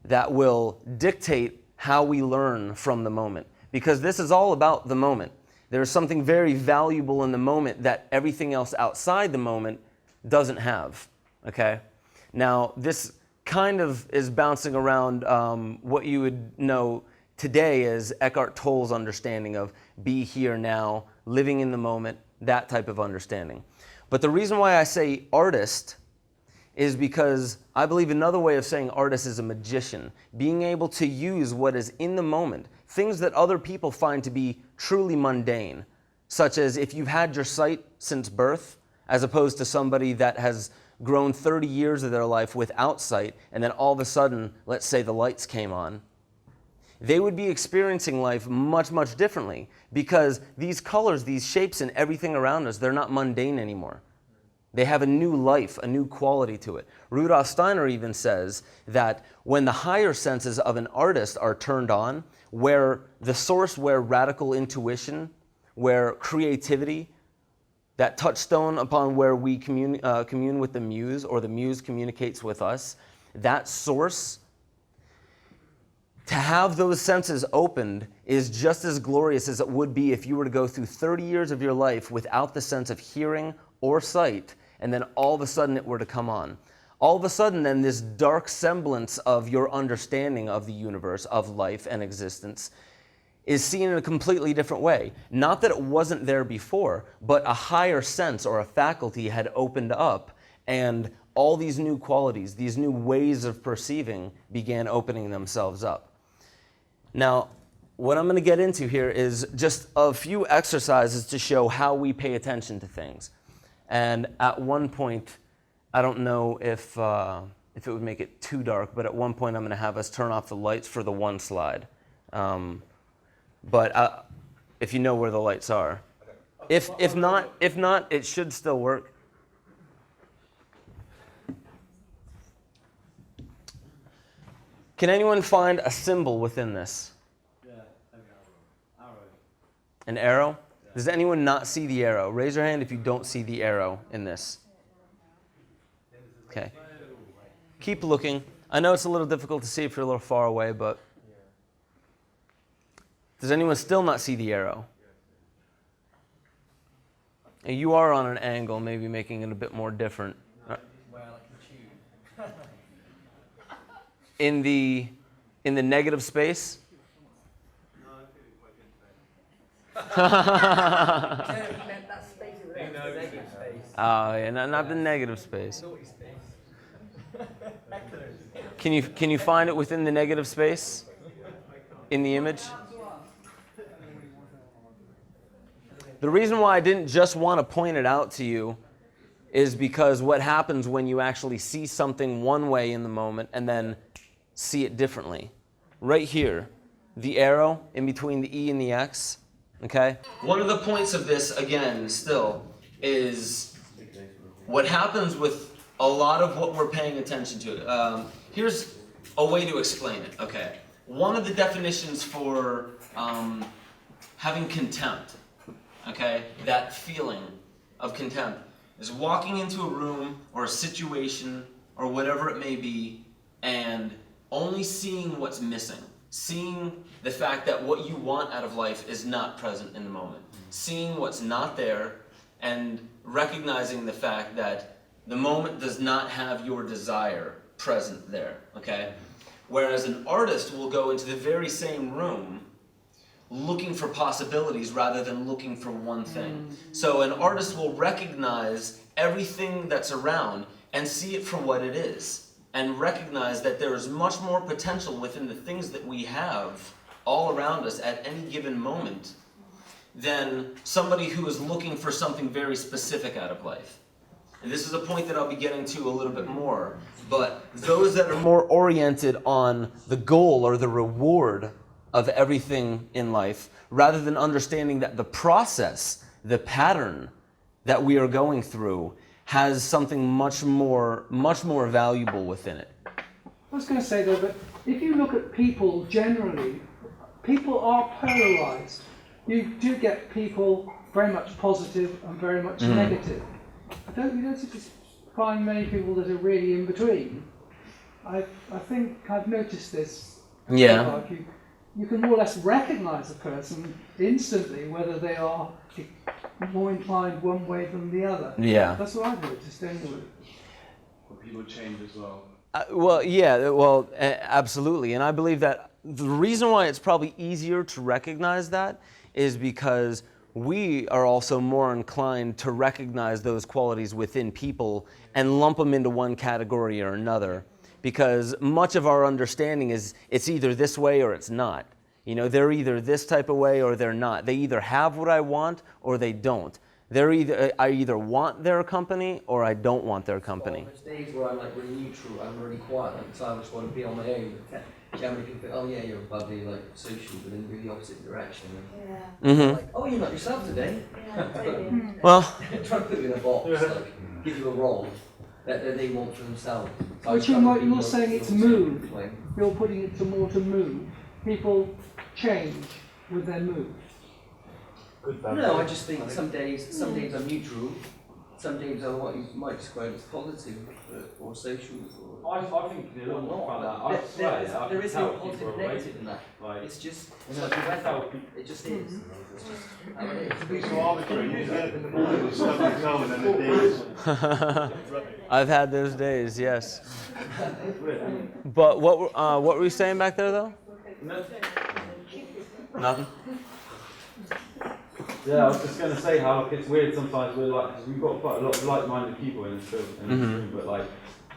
that will dictate how we learn from the moment. Because this is all about the moment. There's something very valuable in the moment that everything else outside the moment doesn't have, okay? Now, this kind of is bouncing around what you would know today as Eckhart Tolle's understanding of be here now, living in the moment, that type of understanding. But the reason why I say artist is because I believe another way of saying artist is a magician, being able to use what is in the moment, things that other people find to be truly mundane, such as if you've had your sight since birth, as opposed to somebody that has grown 30 years of their life without sight, and then all of a sudden, let's say the lights came on. They would be experiencing life much, much differently because these colors, these shapes, and everything around us, they're not mundane anymore. They have a new life, a new quality to it. Rudolf Steiner even says that when the higher senses of an artist are turned on, where the source, where radical intuition, where creativity, that touchstone upon where we commune with the muse, or the muse communicates with us, that source, to have those senses opened is just as glorious as it would be if you were to go through 30 years of your life without the sense of hearing or sight, and then all of a sudden it were to come on. All of a sudden then this dark semblance of your understanding of the universe, of life and existence, is seen in a completely different way. Not that it wasn't there before, but a higher sense or a faculty had opened up, and all these new qualities, these new ways of perceiving began opening themselves up. Now, what I'm going to get into here is just a few exercises to show how we pay attention to things. And at one point, I don't know if it would make it too dark, but at one point I'm going to have us turn off the lights for the one slide. But if you know where the lights are. If not, it should still work. Can anyone find a symbol within this? Yeah, arrow. An arrow? Does anyone not see the arrow? Raise your hand if you don't see the arrow in this. Okay. Keep looking. I know it's a little difficult to see if you're a little far away, but does anyone still not see the arrow? And you are on an angle, maybe making it a bit more different. In the negative space? Oh, yeah, not the negative space. Can you find it within the negative space in the image? The reason why I didn't just want to point it out to you is because what happens when you actually see something one way in the moment and then see it differently. Right here, the arrow in between the E and the X, okay? One of the points of this, again, still, is what happens with a lot of what we're paying attention to. Here's a way to explain it, okay? One of the definitions for having contempt, okay, that feeling of contempt, is walking into a room or a situation or whatever it may be and only seeing what's missing. Seeing the fact that what you want out of life is not present in the moment. Seeing what's not there and recognizing the fact that the moment does not have your desire present there, okay? Whereas an artist will go into the very same room looking for possibilities rather than looking for one thing. So an artist will recognize everything that's around and see it for what it is, and recognize that there is much more potential within the things that we have all around us at any given moment than somebody who is looking for something very specific out of life. And this is a point that I'll be getting to a little bit more, but those that are more oriented on the goal or the reward of everything in life, rather than understanding that the process, the pattern that we are going through has something much more valuable within it. I was going to say though, but if you look at people generally, people are polarized. You do get people very much positive and very much negative. You don't seem to find many people that are really in between. I think I've noticed this. Yeah. You can more or less recognize a person instantly whether they are more inclined one way than the other. Yeah. That's what I've noticed anyway. But people change as well. Absolutely. And I believe that the reason why it's probably easier to recognize that is because we are also more inclined to recognize those qualities within people and lump them into one category or another. Because much of our understanding is it's either this way or it's not. You know, they're either this type of way or they're not. They either have what I want or they don't. I either want their company or I don't want their company. Well, there's days where I'm like really neutral, I'm really quiet, so I just want to be on my own. Generally people think, oh yeah, you're bubbly, like social, but in the opposite direction. Yeah. Like, oh, you're not yourself today. Yeah, totally. Well, try to put you in a box, like give you a role that they want for themselves. So Which you're saying it's mood. You're putting it to more to mood. People change with their mood. No, I just think some days I'm neutral, some days I'm what you might describe as positive or social. I think a little more about that. I swear, there is no positive and negative in that. Like, it's just it's like the weather. It just is. It's just how it is. To be so arbitrary, you get up in the morning with stubbly toe and then the days. I've had those days, yes. But what were we saying back there though? Nothing. Yeah, I was just going to say how it's weird sometimes. We're like, because we've got quite a lot of like-minded people in this room, but like,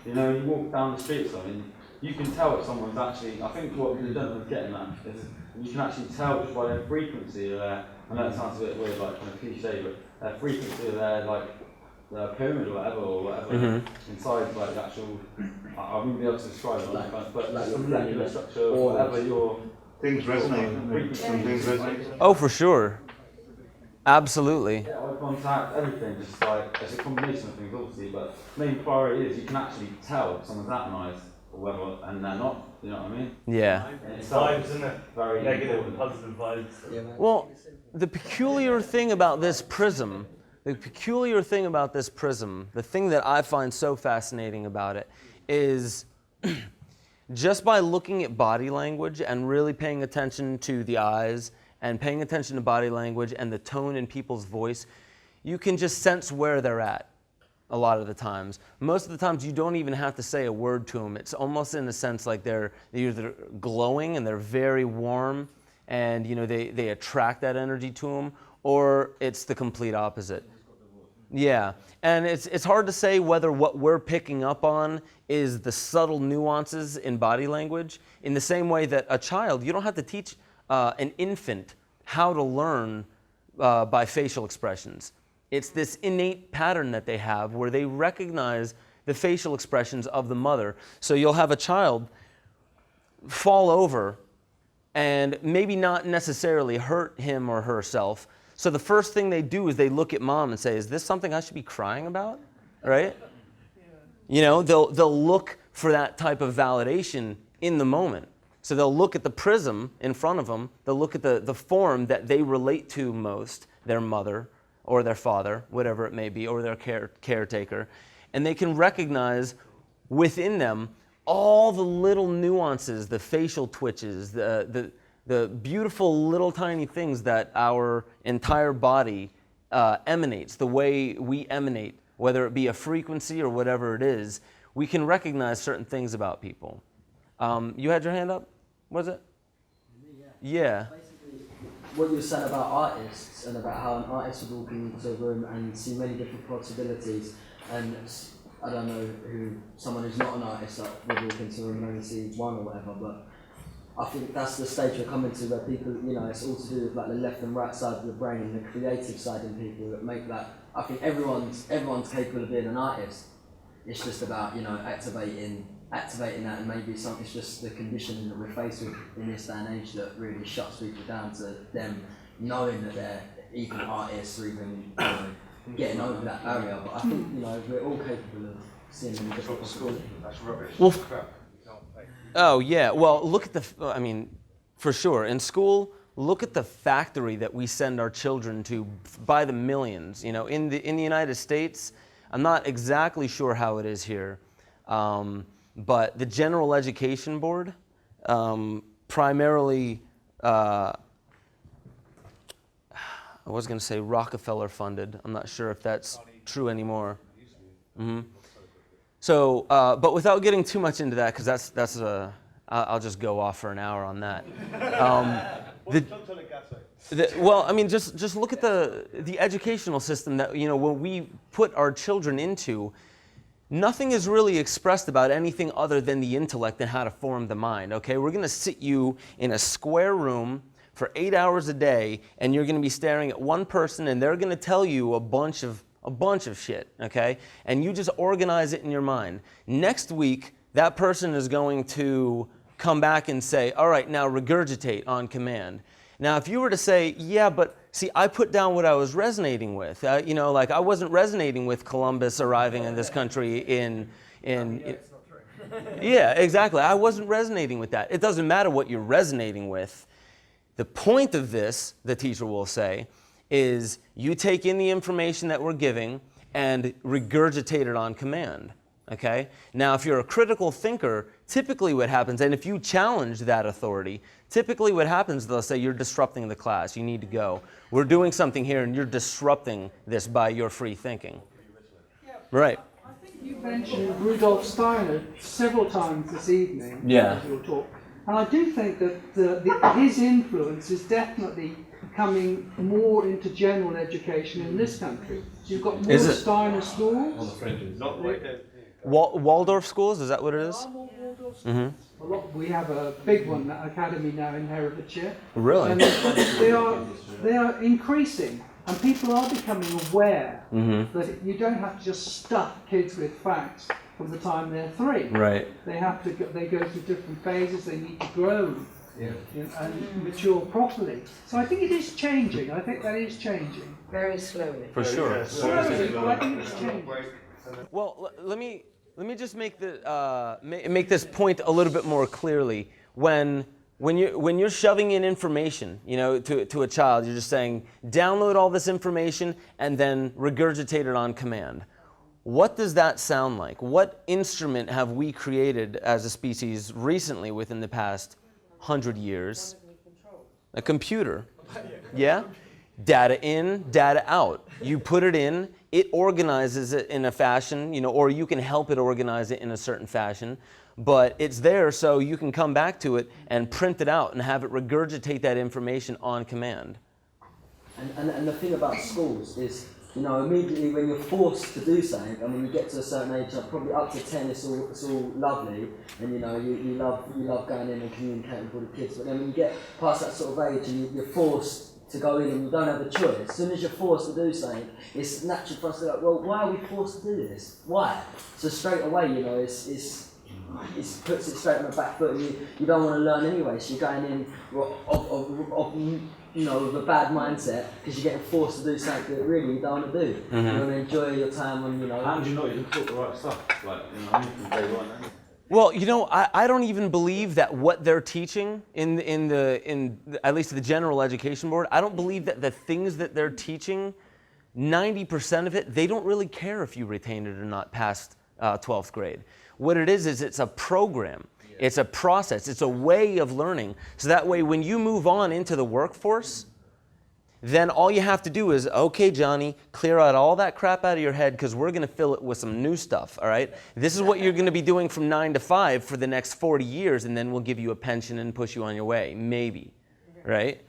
you know, you walk down the street or something, you can tell if someone's actually, I think what the gentleman's getting at is you can actually tell just by their frequency of their, I know it sounds a bit weird, like kind of cliche, but their frequency of their, like, the pyramid or whatever, inside like the actual, I wouldn't be able to describe it, but like the molecular structure or whatever your Things resonate. Frequency, things resonate. Oh, for sure. Absolutely. Yeah, eye contact, everything, just like, it's a combination of things obviously, but main priority is you can actually tell if someone's that nice or whether, and they're not, you know what I mean? Yeah. It's Vibes, isn't it? very Negative and important. positive vibes. Yeah, man. Well, the peculiar thing about this prism, the thing that I find so fascinating about it is just by looking at body language and really paying attention to the eyes and paying attention to body language and the tone in people's voice, you can just sense where they're at a lot of the times. Most of the times you don't even have to say a word to them. It's almost in a sense like they're either glowing and they're very warm and they attract that energy to them, or it's the complete opposite. Yeah, and it's hard to say whether what we're picking up on is the subtle nuances in body language, in the same way that a child, you don't have to teach an infant how to learn by facial expressions. It's this innate pattern that they have where they recognize the facial expressions of the mother. So you'll have a child fall over and maybe not necessarily hurt him or herself. So the first thing they do is they look at mom and say, is this something I should be crying about? Right? They'll look for that type of validation in the moment. So they'll look at the prism in front of them, they'll look at the form that they relate to most, their mother or their father, whatever it may be, or their caretaker, and they can recognize within them all the little nuances, the facial twitches, the beautiful little tiny things that our entire body emanates, the way we emanate, whether it be a frequency or whatever it is, we can recognize certain things about people. You had your hand up? Was it? Yeah. Basically, what you were saying about artists and about how an artist would walk into a room and see many different possibilities, and I don't know someone who's not an artist that would walk into a room and only see one or whatever, but I think that's the stage we're coming to where people, it's all to do with like the left and right side of the brain and the creative side in people that make that. I think everyone's capable of being an artist. It's just about, activating that, and maybe it's just the conditioning that we're faced with in this day and age that really shuts people down to them knowing that they're even artists or even getting over that barrier. But I think, we're all capable of seeing them different possibilities. That's rubbish. Well, oh yeah, well look at for sure, in school, look at the factory that we send our children to by the millions. In the United States, I'm not exactly sure how it is here, but the General Education Board, primarily, I was going to say Rockefeller funded. I'm not sure if that's true anymore. Mm-hmm. So, but without getting too much into that, because I'll just go off for an hour on that. Just look at the educational system that when we put our children into. Nothing is really expressed about anything other than the intellect and how to form the mind. Okay, we're going to sit you in a square room for 8 hours a day, and you're going to be staring at one person, and they're going to tell you a bunch of shit, okay? And you just organize it in your mind. Next week, that person is going to come back and say, all right, now regurgitate on command. Now, if you were to say, yeah, but see, I put down what I was resonating with. I wasn't resonating with Columbus arriving in this country in yeah, exactly. I wasn't resonating with that. It doesn't matter what you're resonating with. The point of this, the teacher will say, is you take in the information that we're giving and regurgitate it on command, okay? Now, if you're a critical thinker, typically what happens, and if you challenge that authority, typically what happens, they'll say, you're disrupting the class, you need to go. We're doing something here and you're disrupting this by your free thinking. Right. I think you mentioned Rudolf Steiner several times this evening in your talk. And I do think that his influence is definitely coming more into general education in this country. So you've got more Steiner schools. On the fringes. Not like that. Waldorf schools, is that what it is? There are more Waldorf schools. Mm-hmm. We have a big one, that academy now in Herefordshire. Really? And they are increasing, and people are becoming aware that you don't have to just stuff kids with facts from the time they're 3. Right. They go through different phases. They need to grow and mature properly. So I think it is changing. I think that is changing. Very slowly. For sure. Slowly, but I think it's changing. Well, let me just make this point a little bit more clearly. When you're shoving in information, to a child, you're just saying, download all this information and then regurgitate it on command. What does that sound like? What instrument have we created as a species recently within the past 100 years? A computer. Yeah? Data in, data out. You put it in, it organizes it in a fashion, or you can help it organize it in a certain fashion, but it's there so you can come back to it and print it out and have it regurgitate that information on command. And the thing about schools is, immediately when you're forced to do something, and when you get to a certain age, probably up to 10, it's all lovely, and you love going in and communicating with all the kids. But then when you get past that sort of age and you're forced to go in and you don't have a choice, as soon as you're forced to do something, it's natural for us to go, well, why are we forced to do this? Why? So straight away, it puts it straight on the back foot, and you don't want to learn anyway. So you're going in with a bad mindset because you're getting forced to do something that really you don't want to do. You want to enjoy your time on, How do you know you can talk the right stuff? From day one. Well, I don't even believe that what they're teaching in at least the general education board, I don't believe that the things that they're teaching, 90% of it, they don't really care if you retain it or not past 12th grade. What it is it's a program. It's a process. It's a way of learning. So that way, when you move on into the workforce, then all you have to do is, okay, Johnny, clear out all that crap out of your head because we're going to fill it with some new stuff, all right? This is what you're going to be doing from 9 to 5 for the next 40 years, and then we'll give you a pension and push you on your way, maybe, right?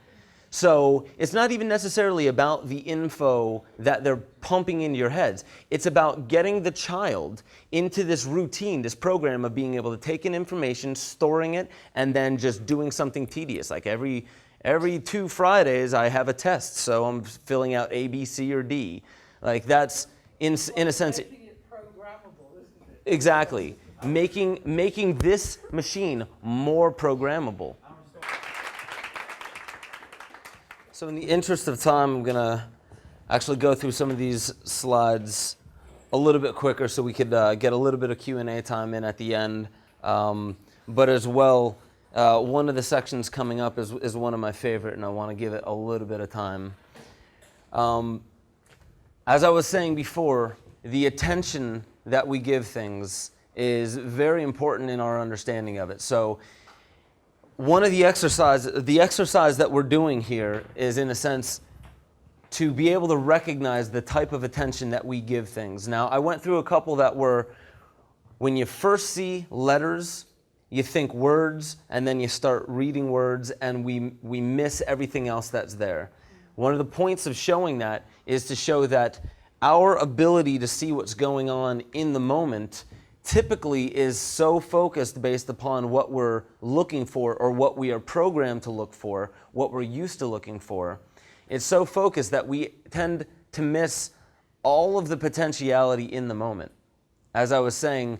So it's not even necessarily about the info that they're pumping into your heads. It's about getting the child into this routine, this program of being able to take in information, storing it, and then just doing something tedious. Like every 2 Fridays, I have a test, so I'm filling out A, B, C, or D. Like that's, in a sense... Making it programmable, isn't it? Exactly. Making this machine more programmable. So in the interest of time, I'm going to actually go through some of these slides a little bit quicker so we could get a little bit of Q&A time in at the end. But as well, one of the sections coming up is one of my favorite, and I want to give it a little bit of time. As I was saying before, the attention that we give things is very important in our understanding of it. So one of the exercise that we're doing here is, in a sense, to be able to recognize the type of attention that we give things. Now, I went through a couple that were, when you first see letters, you think words, and then you start reading words, and we miss everything else that's there. One of the points of showing that is to show that our ability to see what's going on in the moment typically is so focused based upon what we're looking for or what we are programmed to look for, what we're used to looking for. It's so focused that we tend to miss all of the potentiality in the moment. As I was saying,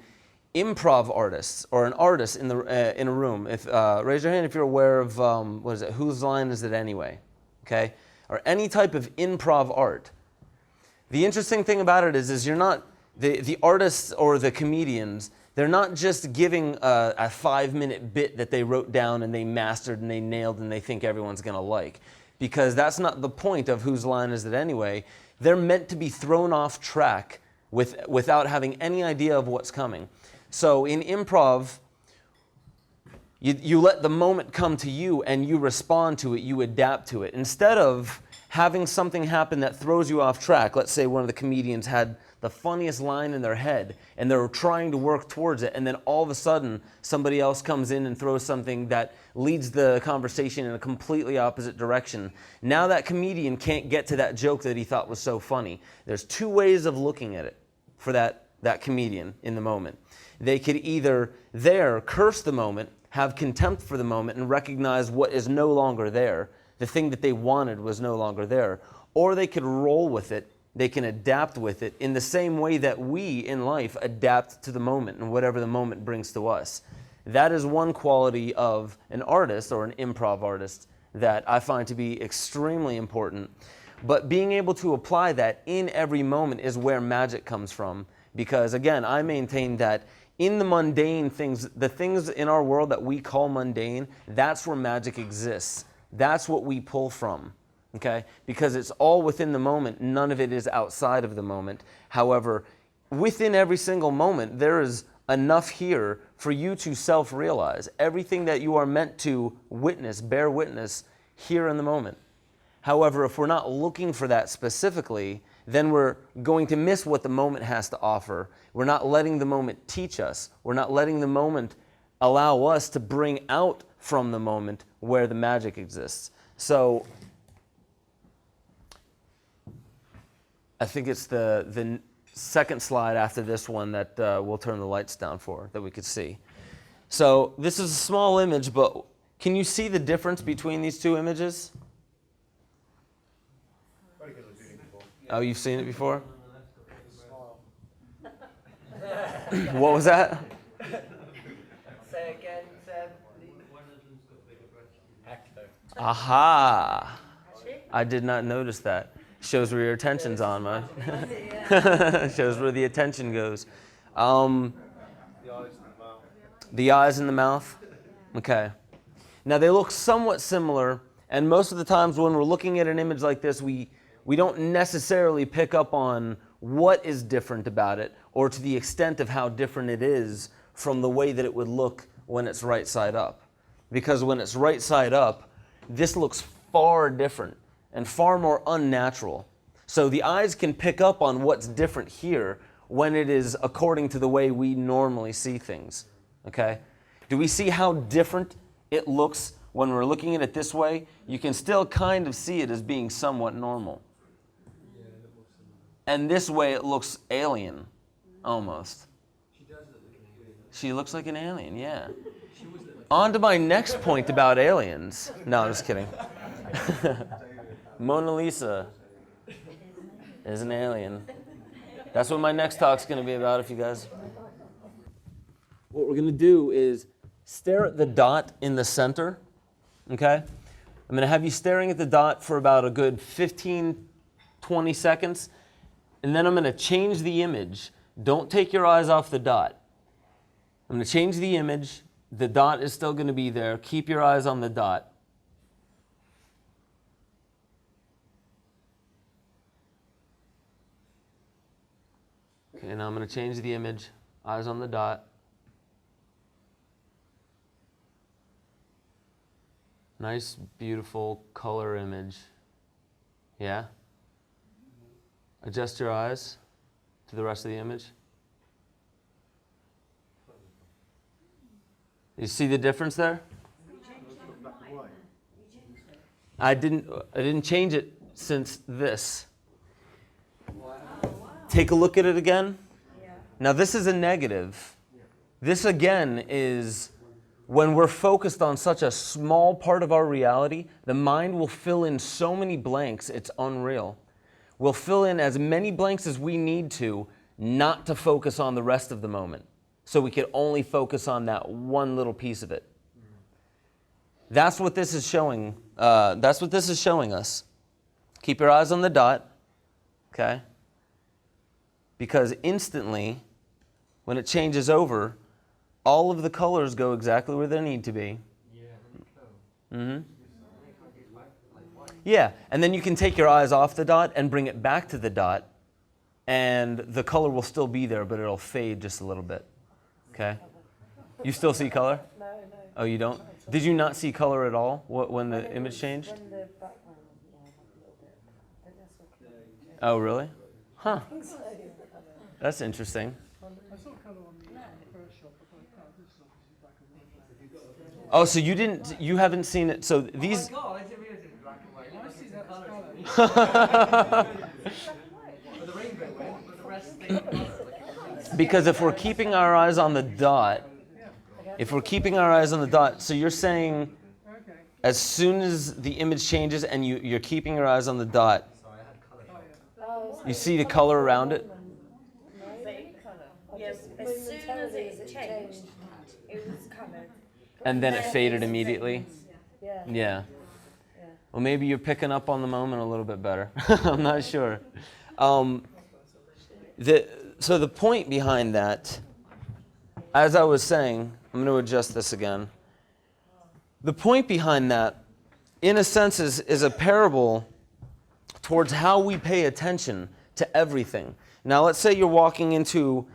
improv artists or an artist in a room, raise your hand if you're aware of, Whose Line Is It Anyway? Okay? Or any type of improv art. The interesting thing about it is you're not, the artists or the comedians, they're not just giving a 5-minute bit that they wrote down and they mastered and they nailed and they think everyone's going to like. Because that's not the point of Whose Line Is It Anyway? They're meant to be thrown off track without having any idea of what's coming. So in improv, you let the moment come to you and you respond to it, you adapt to it. Instead of having something happen that throws you off track, let's say one of the comedians had the funniest line in their head and they're trying to work towards it, and then all of a sudden somebody else comes in and throws something that leads the conversation in a completely opposite direction. Now that comedian can't get to that joke that he thought was so funny. There's 2 ways of looking at it for that that comedian in the moment. They could either there curse the moment, have contempt for the moment, and recognize what is no longer there. The thing that they wanted was no longer there. Or they could roll with it. They can adapt with it in the same way that we in life adapt to the moment and whatever the moment brings to us. That is one quality of an artist or an improv artist that I find to be extremely important. But being able to apply that in every moment is where magic comes from. Because again, I maintain that in the mundane things, the things in our world that we call mundane, that's where magic exists. That's what we pull from. Okay? Because it's all within the moment. None of it is outside of the moment. However, within every single moment, there is enough here for you to self-realize everything that you are meant to witness, bear witness here in the moment. However, if we're not looking for that specifically, then we're going to miss what the moment has to offer. We're not letting the moment teach us. We're not letting the moment allow us to bring out from the moment where the magic exists. So I think it's the second slide after this one that we'll turn the lights down for, that we could see. So this is a small image, but can you see the difference between these two images? Oh, you've seen it before? What was that? Say again, Seb. Aha! I did not notice that. Shows where your attention's on, man. Shows where the attention goes. The eyes and the mouth. Okay. Now they look somewhat similar, and most of the times when we're looking at an image like this, we don't necessarily pick up on what is different about it, or to the extent of how different it is from the way that it would look when it's right side up. Because when it's right side up, this looks far different and far more unnatural. So the eyes can pick up on what's different here when it is according to the way we normally see things. Okay? Do we see how different it looks when we're looking at it this way? You can still kind of see it as being somewhat normal. And this way it looks alien, almost. She looks like an alien, yeah. On to my next point about aliens. No, I'm just kidding. Mona Lisa is an alien. That's what my next talk's going to be about, if you guys... What we're going to do is stare at the dot in the center, okay? I'm going to have you staring at the dot for about a good 15, 20 seconds, and then I'm going to change the image. Don't take your eyes off the dot. I'm going to change the image. The dot is still going to be there. Keep your eyes on the dot. Okay, now I'm going to change the image. Eyes on the dot. Nice, beautiful color image. Yeah? Adjust your eyes to the rest of the image. You see the difference there? I didn't change it since this. Take a look at it again. Now this is a negative. This again is when we're focused on such a small part of our reality, the mind will fill in so many blanks, it's unreal. We'll fill in as many blanks as we need to not to focus on the rest of the moment. So we can only focus on that one little piece of it. That's what this is showing. That's what this is showing us. Keep your eyes on the dot, okay? Because instantly, when it changes over, all of the colors go exactly where they need to be. Mm-hmm. Yeah, and then you can take your eyes off the dot and bring it back to the dot, and the color will still be there, but it'll fade just a little bit. Okay? You still see color? No. Oh, you don't? Did you not see color at all when the image changed? When the background, yeah, like a little bit. But that's okay. Oh, really? Huh. That's interesting. I saw colour on the first shot, but I thought this is obviously black and white. Oh, so you haven't seen it. So these. Oh my God, I didn't realise it was black and white. I see that colour. But the rainbow went, but the rest stayed colour. because if we're keeping our eyes on the dot, so you're saying as soon as the image changes and you're keeping your eyes on the dot, you see the color around it? Yes, as soon as it changed, it was coloured. And then it faded immediately? Yeah. Yeah. Well, maybe you're picking up on the moment a little bit better. I'm not sure. So the point behind that, as I was saying, I'm going to adjust this again. The point behind that, in a sense, is a parable towards how we pay attention to everything. Now, let's say you're walking into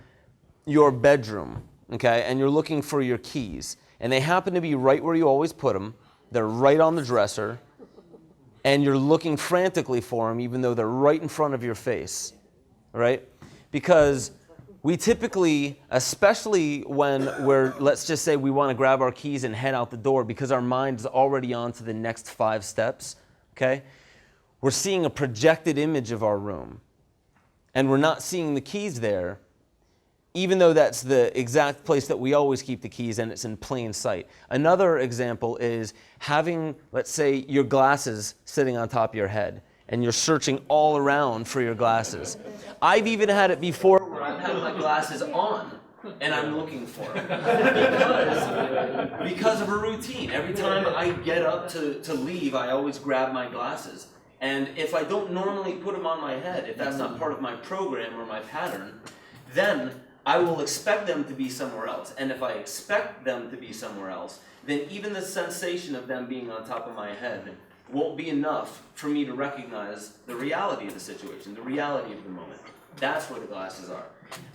your bedroom, okay, and you're looking for your keys, and they happen to be right where you always put them. They're right on the dresser, and you're looking frantically for them, even though they're right in front of your face, right? Because we typically, especially when let's just say we want to grab our keys and head out the door because our mind is already on to the next 5 steps, okay? We're seeing a projected image of our room, and we're not seeing the keys there, even though that's the exact place that we always keep the keys and it's in plain sight. Another example is having, let's say, your glasses sitting on top of your head and you're searching all around for your glasses. I've even had it before where I've had my glasses on and I'm looking for them because of a routine. Every time I get up to leave, I always grab my glasses. And if I don't normally put them on my head, if that's not part of my program or my pattern, then I will expect them to be somewhere else. And if I expect them to be somewhere else, then even the sensation of them being on top of my head won't be enough for me to recognize the reality of the situation, the reality of the moment. That's where the glasses are.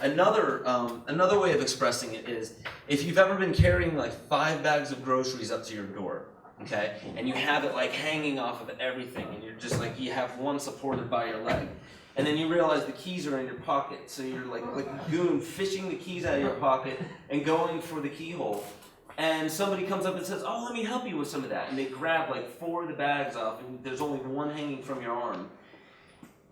Another way of expressing it is if you've ever been carrying like 5 bags of groceries up to your door, okay, and you have it like hanging off of everything, and you're just like, you have one supported by your leg. And then you realize the keys are in your pocket, so you're like a goon fishing the keys out of your pocket and going for the keyhole. And somebody comes up and says, oh, let me help you with some of that. And they grab like 4 of the bags off, and there's only one hanging from your arm.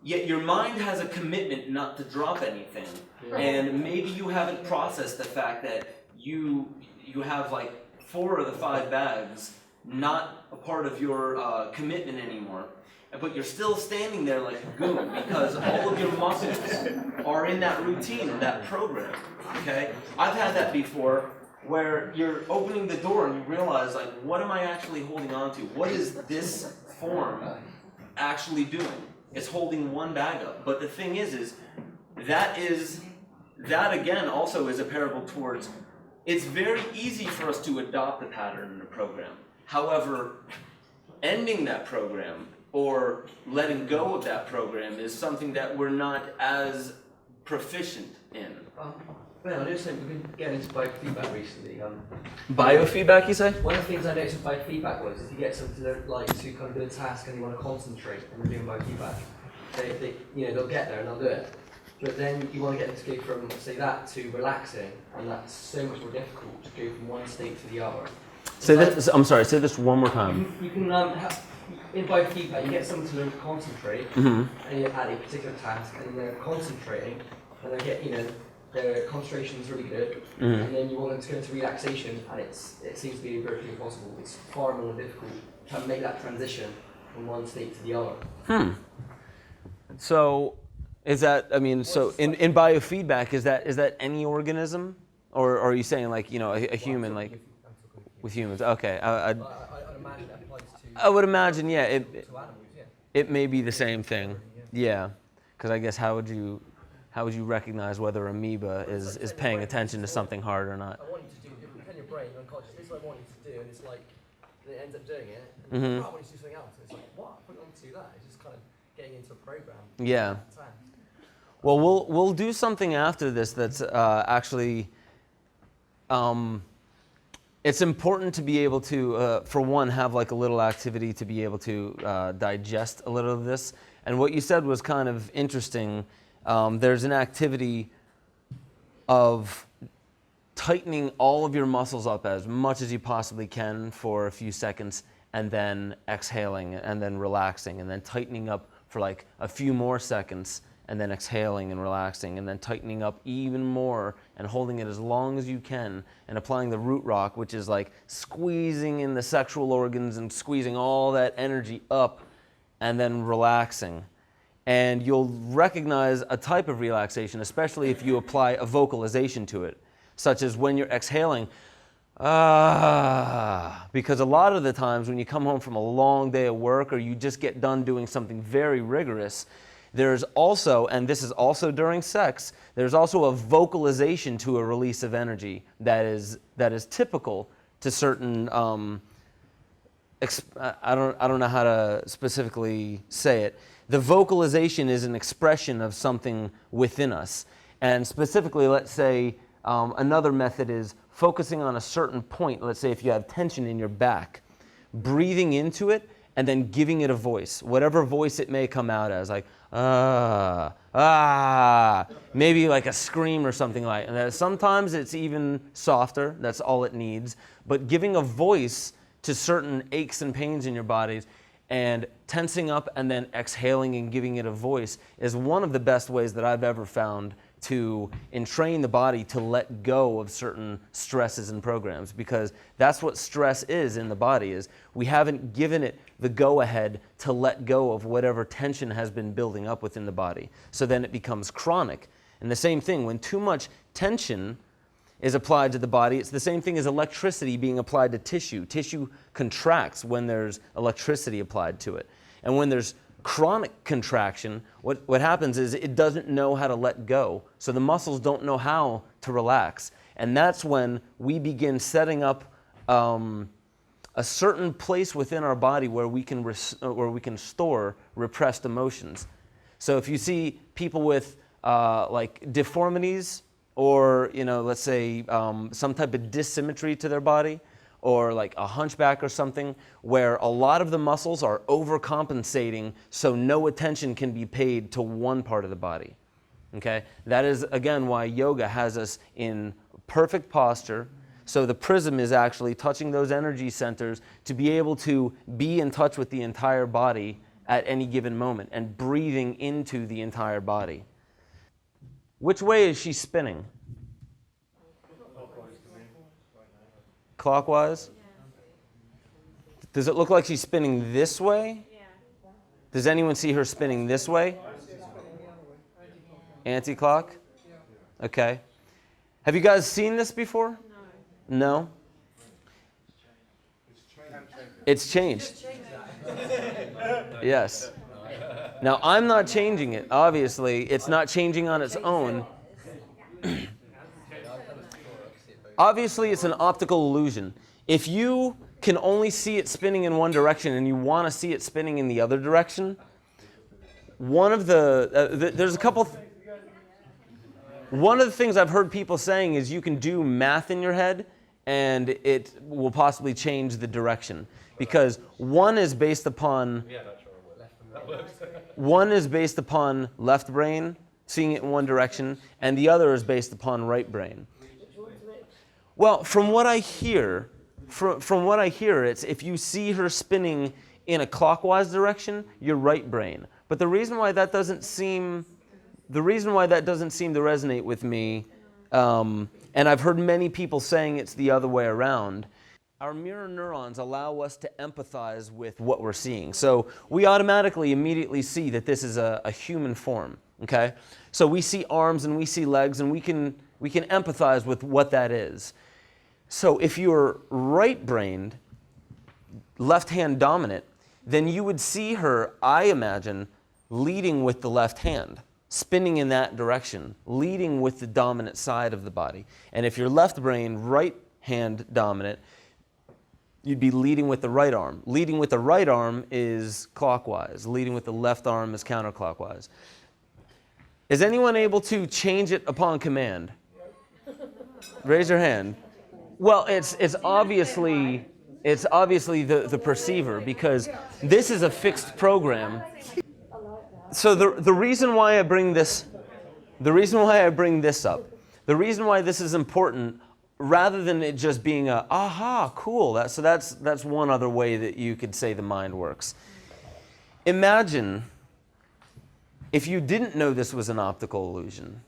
Yet your mind has a commitment not to drop anything. And maybe you haven't processed the fact that you have like 4 of the 5 bags not a part of your commitment anymore. But you're still standing there like a goon because all of your muscles are in that routine, in that program, okay? I've had that before where you're opening the door and you realize, like, what am I actually holding on to? What is this form actually doing? It's holding one bag up. But the thing is that again also is a parable towards, it's very easy for us to adopt a pattern in a program. However, ending that program or letting go of that program is something that we're not as proficient in. Well, I noticed that we've been getting into biofeedback recently. Biofeedback, you say? One of the things I noticed with biofeedback was if you get someone to kind of do a task and they want to concentrate and they're doing biofeedback, they'll get there and they'll do it. But then you want to get them to go from, say, that to relaxing, and that's so much more difficult to go from one state to the other. I'm sorry, say this one more time. You can in biofeedback, you get someone to learn to concentrate and at a particular task, and they're concentrating, and they get, their concentration is really good, and then you want them to go into relaxation, and it seems to be virtually impossible. It's far more difficult to make that transition from one state to the other. So, is that, so in biofeedback, is that any organism? Or are you saying like, a human, like, with humans? Okay. I'd imagine that applies to... I would imagine, yeah. To animals, yeah. It may be the same thing. Yeah. Because I guess how would you recognize whether amoeba is paying attention to something hard or not? I want you to do, you put in your brain unconscious, this is what I want you to do, and it's like, it ends up doing it, and I want you to do something else, and it's like, what? I want to do that. It's just kind of getting into a program. Yeah. Well, we'll do something after this that's actually, it's important to be able to, for one, have like a little activity to be able to digest a little of this. And what you said was kind of interesting. There's an activity of tightening all of your muscles up as much as you possibly can for a few seconds, and then exhaling, and then relaxing, and then tightening up for like a few more seconds, and then exhaling and relaxing, and then tightening up even more and holding it as long as you can, and applying the root rock, which is like squeezing in the sexual organs and squeezing all that energy up, and then relaxing. And you'll recognize a type of relaxation, especially if you apply a vocalization to it, such as when you're exhaling, because a lot of the times when you come home from a long day of work or you just get done doing something very rigorous, there's also, and this is also during sex, there's also a vocalization to a release of energy that is typical to certain, I don't know how to specifically say it. The vocalization is an expression of something within us. And specifically, let's say, another method is focusing on a certain point. Let's say if you have tension in your back, breathing into it and then giving it a voice, whatever voice it may come out as, like, maybe like a scream or something like that. Sometimes it's even softer, that's all it needs. But giving a voice to certain aches and pains in your bodies and tensing up and then exhaling and giving it a voice is one of the best ways that I've ever found to entrain the body to let go of certain stresses and programs, because that's what stress is in the body, is we haven't given it the go-ahead to let go of whatever tension has been building up within the body. So then it becomes chronic. And the same thing, when too much tension is applied to the body, it's the same thing as electricity being applied to tissue. Tissue contracts when there's electricity applied to it. And when there's chronic contraction, what happens is it doesn't know how to let go. So the muscles don't know how to relax. And that's when we begin setting up a certain place within our body where we can store repressed emotions. So if you see people with like deformities, or let's say some type of dysymmetry to their body, or like a hunchback or something, where a lot of the muscles are overcompensating so no attention can be paid to one part of the body. Okay? That is, again, why yoga has us in perfect posture. So the prism is actually touching those energy centers to be able to be in touch with the entire body at any given moment and breathing into the entire body. Which way is she spinning? Clockwise? Does it look like she's spinning this way? Does anyone see her spinning this way? Anti-clock? Okay. Have you guys seen this before? No? It's changed. Yes. Now, I'm not changing it, obviously. It's not changing on its own. Obviously, it's an optical illusion. If you can only see it spinning in one direction and you want to see it spinning in the other direction, one of the things I've heard people saying is you can do math in your head and it will possibly change the direction, because one is based upon left brain, seeing it in one direction, and the other is based upon right brain. Well, from what I hear, it's if you see her spinning in a clockwise direction, you're right brain. But the reason why that doesn't seem to resonate with me, and I've heard many people saying it's the other way around, our mirror neurons allow us to empathize with what we're seeing. So we automatically immediately see that this is a human form, okay? So we see arms and we see legs, and we can empathize with what that is. So if you're right-brained, left-hand dominant, then you would see her, I imagine, leading with the left hand, spinning in that direction, leading with the dominant side of the body. And if you're left-brained, right-hand dominant, you'd be leading with the right arm. Leading with the right arm is clockwise. Leading with the left arm is counterclockwise. Is anyone able to change it upon command? Raise your hand. Well, it's obviously the perceiver, because this is a fixed program. So the reason why I bring this up, the reason why this is important, rather than it just being a aha, cool. That's one other way that you could say the mind works. Imagine if you didn't know this was an optical illusion,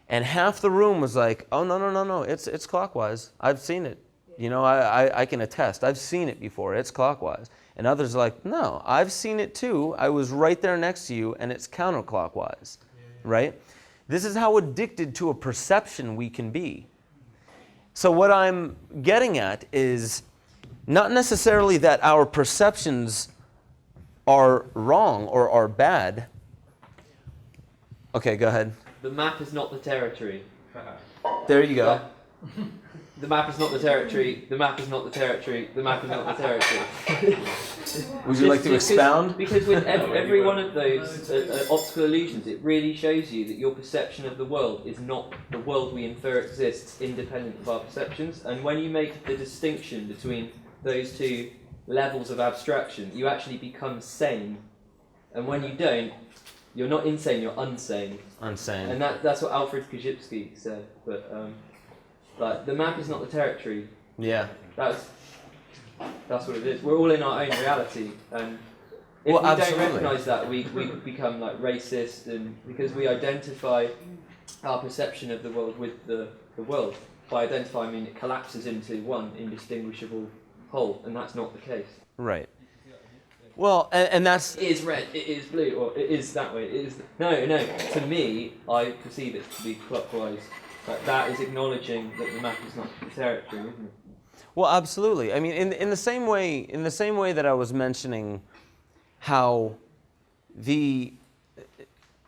and half the room was like, oh, no, it's clockwise. I've seen it. You know, I can attest. I've seen it before. It's clockwise. And others are like, no, I've seen it too. I was right there next to you, and it's counterclockwise, right? This is how addicted to a perception we can be. So what I'm getting at is not necessarily that our perceptions are wrong or are bad. Okay, go ahead. The map is not the territory. There you go. The map is not the territory. The map is not the territory. The map is not the territory. Would you like to expound? Because with every one of those optical illusions, it really shows you that your perception of the world is not the world we infer exists independent of our perceptions. And when you make the distinction between those two levels of abstraction, you actually become sane. And when you don't, you're not insane, you're unsane. Unsane. And that's what Alfred Korzybski said. But like, the map is not the territory. Yeah. That's what it is. We're all in our own reality, and if Well, we absolutely. don't recognise that, we become like racist, and because we identify our perception of the world with the world. By identify, I mean it collapses into one indistinguishable whole, and that's not the case. Right. Well, and that's... It is red, it is blue, or it is that way, it is... No, to me, I perceive it to be clockwise. But that is acknowledging that the map is not the territory, isn't it? Well, absolutely. I mean, in the same way that I was mentioning how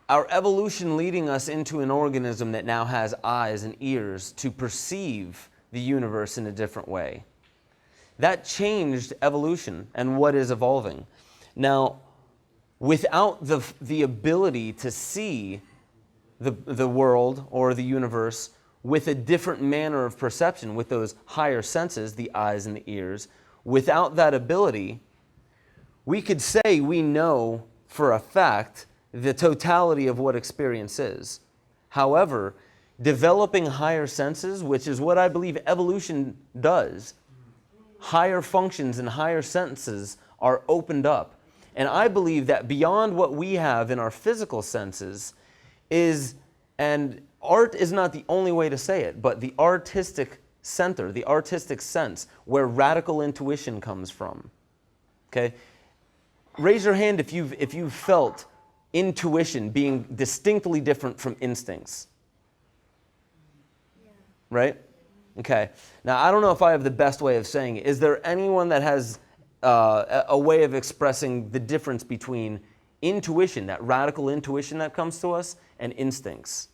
our evolution leading us into an organism that now has eyes and ears to perceive the universe in a different way. That changed evolution and what is evolving. Now, without the ability to see the world or the universe with a different manner of perception, with those higher senses, the eyes and the ears, without that ability, we could say we know for a fact the totality of what experience is. However, developing higher senses, which is what I believe evolution does, higher functions and higher senses are opened up. And I believe that beyond what we have in our physical senses is, and art is not the only way to say it, but the artistic center, the artistic sense, where radical intuition comes from. Okay? Raise your hand if you've felt intuition being distinctly different from instincts. Right? Okay. Now, I don't know if I have the best way of saying it. Is there anyone that has a way of expressing the difference between intuition, that radical intuition that comes to us, and instincts?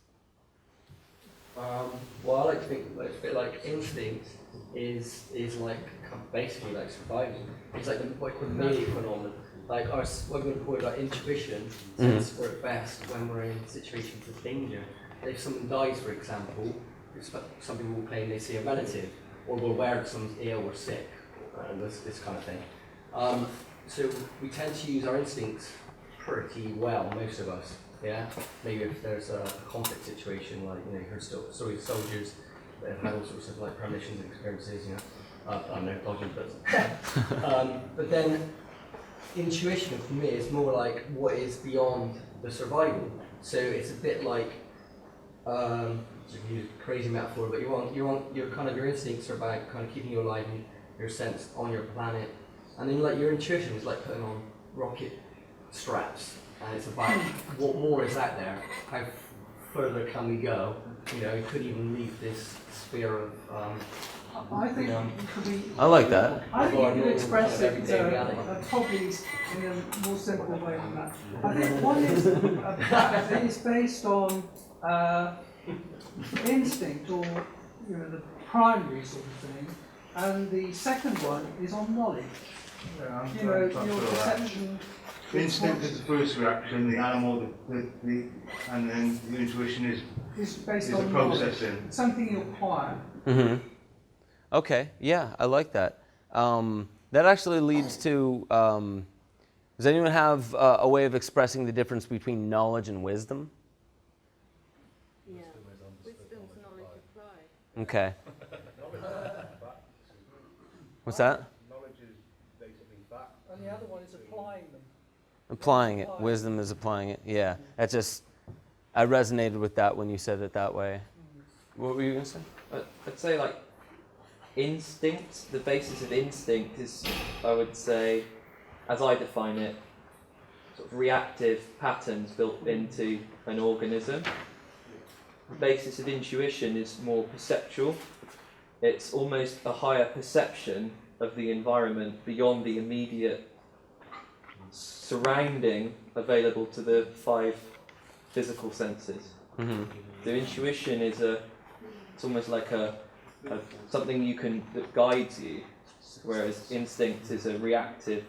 Well, I like to think it's a bit like instinct is like basically like survival. It's like the immediate phenomenon. Like what we're call like intuition, since we're at best when we're in situations of danger. If someone dies, for example, some people will claim they see a relative, or we're aware that someone's ill or sick, and this kind of thing. So we tend to use our instincts pretty well, most of us. Yeah, maybe if there's a conflict situation, like you heard stories of soldiers that have had all sorts of like premonitions and experiences. I don't know, dodging bullets. But then intuition for me is more like what is beyond the survival. So it's a bit like, to use a crazy metaphor, but your instincts are about kind of keeping you alive and your sense on your planet, and then like your intuition is like putting on rocket straps. And it's about what more is out there, how further can we go? We could even leave this sphere of. I think I like that. I think you could express it probably in a more simple way than that. I think one is that it's based on instinct or the primary sort of thing, and the second one is on knowledge. Your perception. Instinct is the first reaction, the animal, and then the intuition is based the on processing. knowledge. Something you acquire. Mm-hmm. Okay, yeah, I like that. That actually leads to, does anyone have a way of expressing the difference between knowledge and wisdom? Yeah, wisdom's knowledge applied. Okay. What's that? And the other one is applying them. Applying it. Wisdom is applying it. Yeah. That's just, I resonated with that when you said it that way. What were you going to say? I'd say like instinct, the basis of instinct is, I would say, as I define it, sort of reactive patterns built into an organism. The basis of intuition is more perceptual. It's almost a higher perception of the environment beyond the immediate surrounding available to the 5 physical senses. Mm-hmm. The intuition is it's almost like a something that guides you, whereas instinct is a reactive.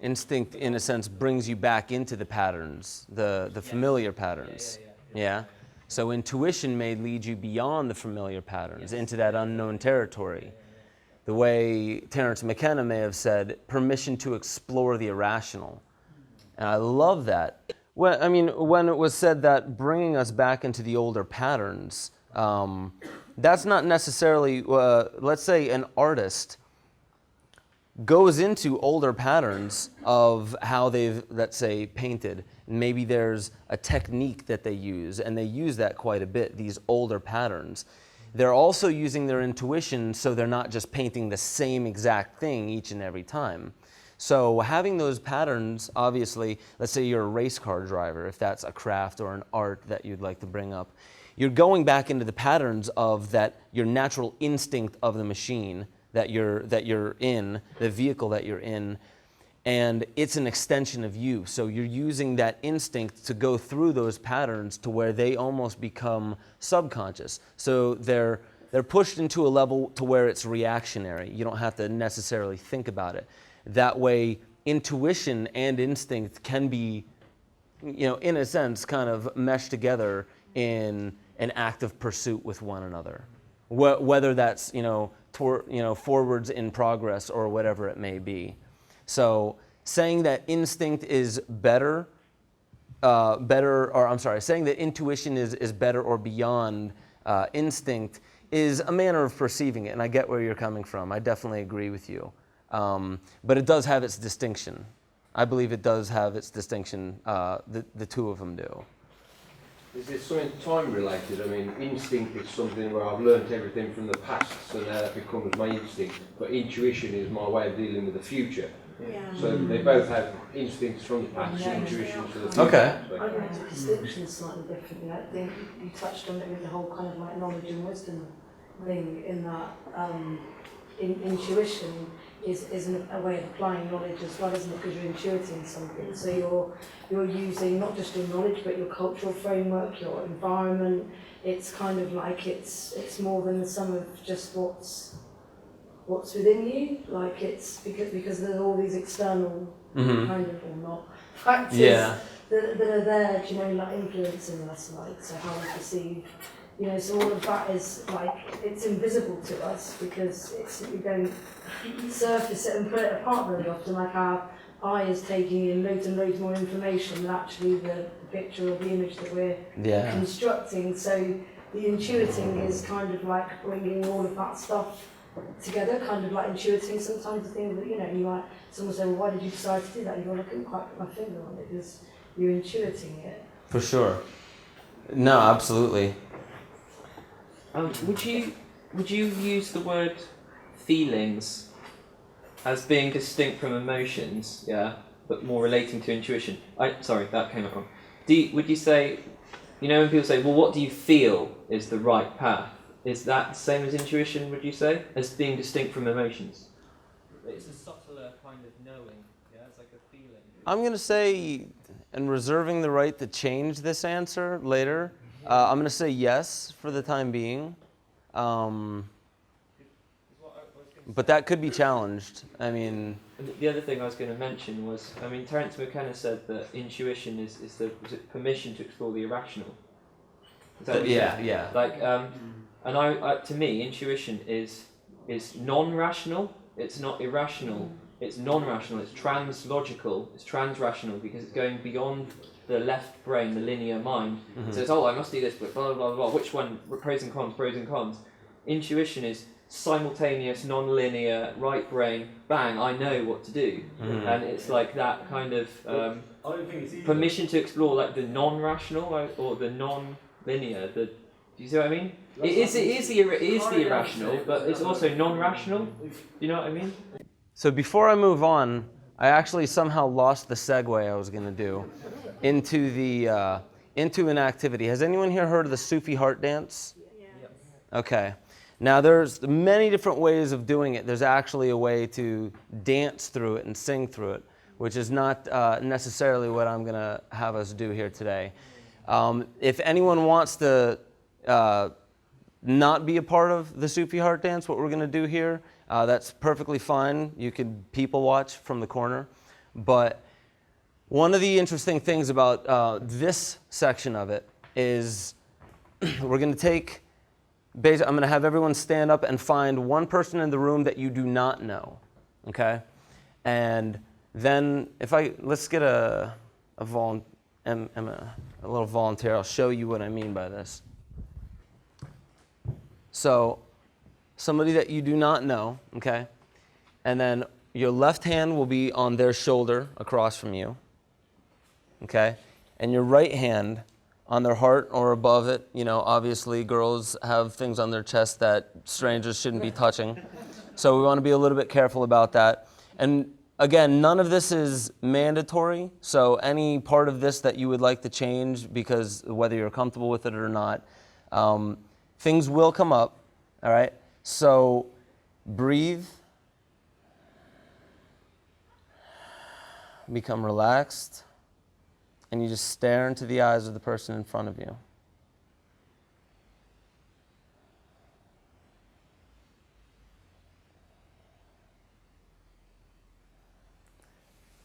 Instinct, in a sense, brings you back into the patterns, the familiar patterns. Yeah. So intuition may lead you beyond the familiar patterns, into that unknown territory. The way Terence McKenna may have said, permission to explore the irrational. And I love that. Well, I mean, when it was said that bringing us back into the older patterns, that's not necessarily, let's say an artist goes into older patterns of how they've, let's say, painted. Maybe there's a technique that they use, and they use that quite a bit, these older patterns. They're also using their intuition, so they're not just painting the same exact thing each and every time. So having those patterns, obviously, let's say you're a race car driver, if that's a craft or an art that you'd like to bring up, you're going back into the patterns of that, your natural instinct of the machine that you're in, the vehicle that you're in, and it's an extension of you. So you're using that instinct to go through those patterns to where they almost become subconscious. So they're pushed into a level to where it's reactionary. You don't have to necessarily think about it. That way, intuition and instinct can be, in a sense, kind of meshed together in an active pursuit with one another. Whether that's, forwards in progress or whatever it may be. So saying that instinct is saying that intuition is better or beyond instinct is a manner of perceiving it, and I get where you're coming from. I definitely agree with you. But it does have its distinction. I believe it does have its distinction. The two of them do. Is there something time related? I mean, instinct is something where I've learnt everything from the past, so now that becomes my instinct. But intuition is my way of dealing with the future. Yeah. So they both have instincts from the past, intuition for the future. Okay. I read the distinction slightly differently. I think you touched on it with the whole kind of like knowledge and wisdom thing, in that intuition is a way of applying knowledge as well, isn't it? Because you're intuiting something. So you're using not just your knowledge, but your cultural framework, your environment. It's kind of like it's more than the sum of just what's within you. Like it's because there's all these external kind of or not factors that are there, like influencing us, like so how we perceive. So all of that is like, it's invisible to us because we don't surface it and put it apart very often, like our eye is taking in loads and loads more information than actually the picture or the image that we're constructing. So the intuiting is kind of like bringing all of that stuff together, kind of like intuiting sometimes the thing that, you might, someone say, well, why did you decide to do that? You go, I couldn't quite put my finger on it, because you're intuiting it. For sure. No, absolutely. Would you use the word feelings as being distinct from emotions, but more relating to intuition? Sorry, that came out wrong. Would you say, when people say, well, what do you feel is the right path? Is that the same as intuition, would you say, as being distinct from emotions? It's a subtler kind of knowing, it's like a feeling. I'm going to say, and reserving the right to change this answer later, I'm going to say yes for the time being. But that could be challenged. I mean... The other thing I was going to mention was, Terence McKenna said that intuition is the permission to explore the irrational. Is that what you said? Yeah. Like, and to me, intuition is non-rational. It's not irrational. It's non-rational. It's trans-logical. It's trans-rational because it's going beyond the left brain, the linear mind. So it's, I must do this, but blah, blah, blah, blah. Which one? Pros and cons, pros and cons. Intuition is simultaneous, non-linear, right brain, bang, I know what to do. And it's like that kind of I don't think it's easy. permission to explore like the non-rational or the non-linear. Do you see what I mean? It is the irrational, but it's also non-rational. Do you know what I mean? So before I move on, I actually somehow lost the segue I was going to do into an activity. Has anyone here heard of the Sufi heart dance? Okay. Now there's many different ways of doing it. There's actually a way to dance through it and sing through it, which is not necessarily what I'm going to have us do here today. If anyone wants to not be a part of the Sufi heart dance, what we're going to do here, that's perfectly fine. You could people watch from the corner. But one of the interesting things about this section of it is we're going to take, I'm going to have everyone stand up and find one person in the room that you do not know, okay? And then let's get a little volunteer. I'll show you what I mean by this. So somebody that you do not know, okay? And then your left hand will be on their shoulder across from you, okay? And your right hand on their heart or above it. You know, obviously girls have things on their chest that strangers shouldn't be touching. So we want to be a little bit careful about that. And again, none of this is mandatory. So any part of this that you would like to change, because whether you're comfortable with it or not, things will come up, all right? So breathe. Become relaxed. And you just stare into the eyes of the person in front of you.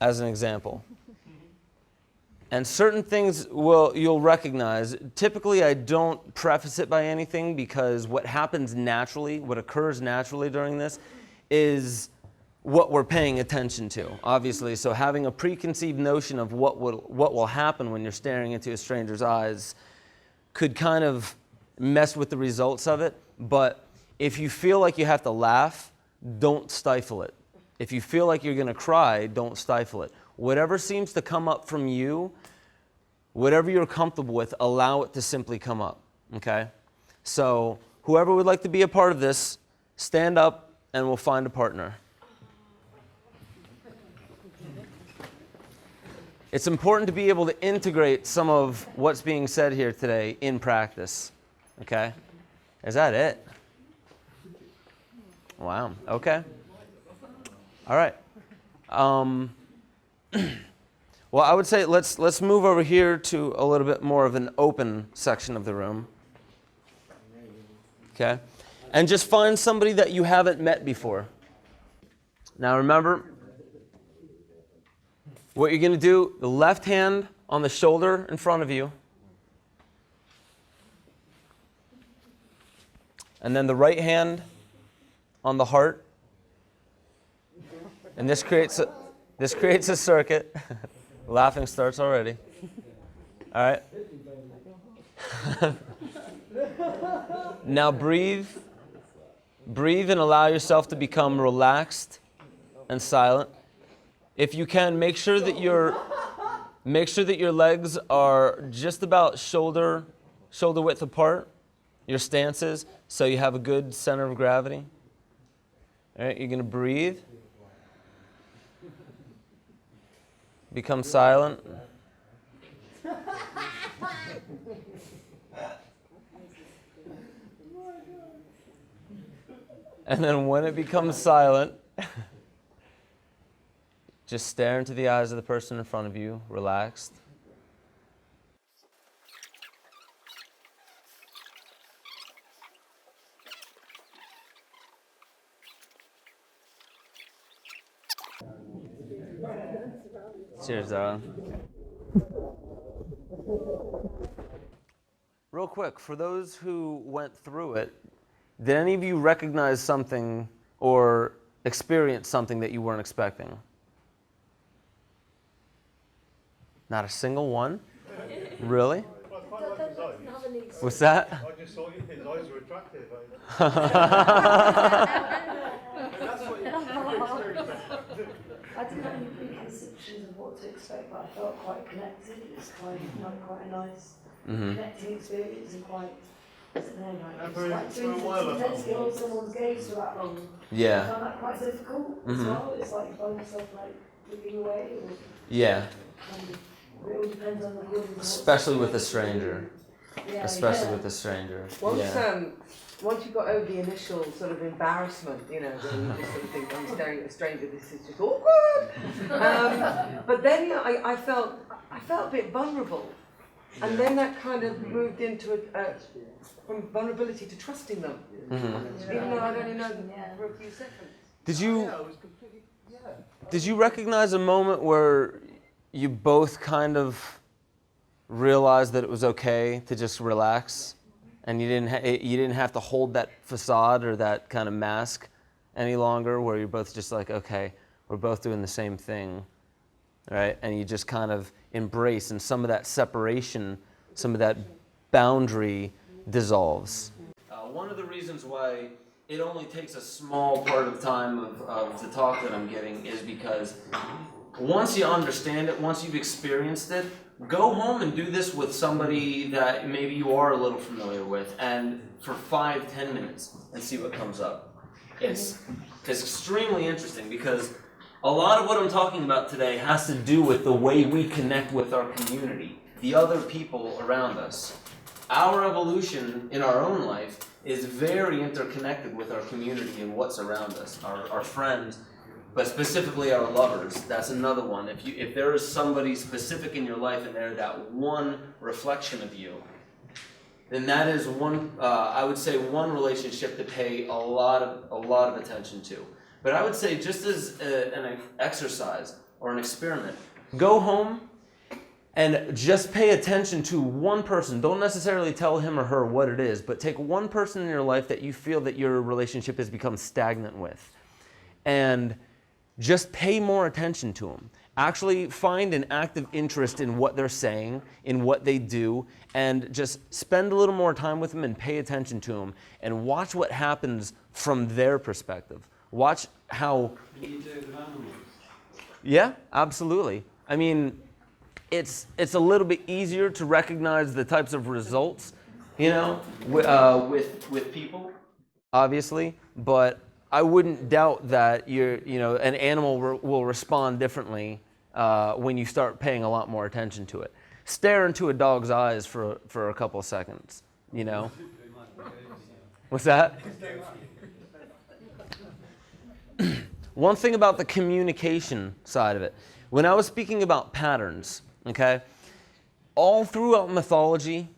As an example. And certain things you'll recognize. Typically, I don't preface it by anything, because what happens naturally, what occurs naturally during this, is what we're paying attention to, obviously. So having a preconceived notion of what will happen when you're staring into a stranger's eyes could kind of mess with the results of it. But if you feel like you have to laugh, don't stifle it. If you feel like you're going to cry, don't stifle it. Whatever seems to come up from you, whatever you're comfortable with, allow it to simply come up, okay? So whoever would like to be a part of this, stand up and we'll find a partner. It's important to be able to integrate some of what's being said here today in practice, okay? Is that it? Wow, okay. All right. Well, I would say let's move over here to a little bit more of an open section of the room, okay? And just find somebody that you haven't met before. Now remember, what you're going to do, the left hand on the shoulder in front of you, and then the right hand on the heart, and this creates a circuit. Laughing starts already. All right. Now breathe and allow yourself to become relaxed and silent. If you can, make sure that your legs are just about shoulder width apart, your stances, so you have a good center of gravity. All right, you're going to breathe. Become silent. And then when it becomes silent, just stare into the eyes of the person in front of you, relaxed. Cheers, darling. Real quick, for those who went through it, did any of you recognize something or experience something that you weren't expecting? Not a single one? Really? What's that? I just thought his eyes were attractive. I didn't have any preconceptions of what to expect, but I felt quite connected. It's quite a nice connecting experience and quite, I don't know, like, it's quite too intense to get on someone's gaze for that long. Yeah. I found that quite difficult as well. It's like you find yourself like looking away or Yeah. it all depends on the audience. Especially with a stranger. Yeah, Especially yeah. with a stranger. Once, Yeah. once you got over the initial sort of embarrassment, you know, where you just sort of think, I'm staring at a stranger, this is just awkward. But then, you know, I felt a bit vulnerable. And then that kind of moved into from vulnerability to trusting them. Even though I'd only known them for a few seconds. Did you recognize a moment where you both kind of realized that it was okay to just relax, and you didn't have to hold that facade or that kind of mask any longer, where you're both just like, okay, we're both doing the same thing, right? And you just kind of embrace, and some of that separation, some of that boundary dissolves. One of the reasons why it only takes a small part of time of the talk that I'm giving is because once you understand it, once you've experienced it, go home and do this with somebody that maybe you are a little familiar with, and for 5-10 minutes, and see what comes up. It's extremely interesting, because a lot of what I'm talking about today has to do with the way we connect with our community, the other people around us. Our evolution in our own life is very interconnected with our community and what's around us, our friends, but specifically our lovers. That's another one. If there is somebody specific in your life and they're that one reflection of you, then that is one, I would say, one relationship to pay a lot of attention to. But I would say, just as an exercise or an experiment, go home and just pay attention to one person. Don't necessarily tell him or her what it is, but take one person in your life that you feel that your relationship has become stagnant with, and just pay more attention to them. Actually find an active interest in what they're saying, in what they do, and just spend a little more time with them and pay attention to them, and watch what happens from their perspective. Watch how... Can you do it with animals? Yeah, absolutely. I mean, it's a little bit easier to recognize the types of results, you know, with people, obviously, but I wouldn't doubt that an animal will respond differently when you start paying a lot more attention to it. Stare into a dog's eyes for a couple of seconds, you know. What's that? One thing about the communication side of it, when I was speaking about patterns, okay, all throughout mythology,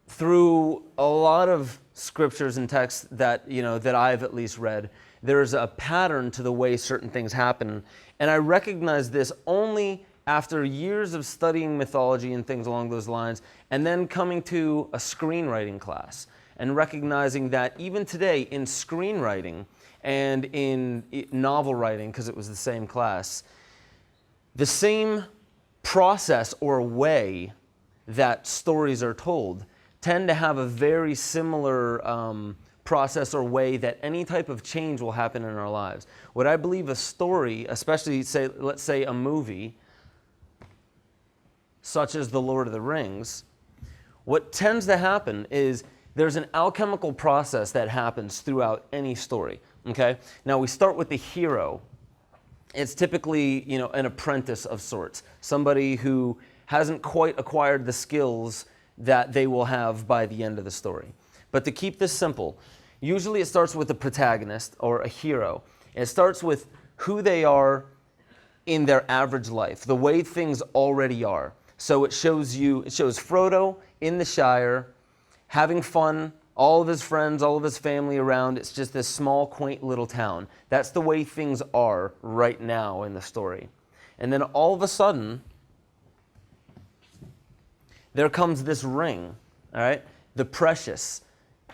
through a lot of scriptures and texts that I've at least read, there's a pattern to the way certain things happen. And I recognize this only after years of studying mythology and things along those lines, and then coming to a screenwriting class and recognizing that even today in screenwriting and in novel writing, because it was the same class, the same process or way that stories are told tend to have a very similar process or way that any type of change will happen in our lives. What I believe a story, especially let's say a movie, such as The Lord of the Rings, what tends to happen is there's an alchemical process that happens throughout any story. Okay? Now we start with the hero. It's typically, an apprentice of sorts, somebody who hasn't quite acquired the skills that they will have by the end of the story. But to keep this simple, usually it starts with a protagonist or a hero. It starts with who they are in their average life, the way things already are. So it shows Frodo in the Shire, having fun, all of his friends, all of his family around. It's just this small, quaint little town. That's the way things are right now in the story. And then all of a sudden, there comes this ring, all right? The precious,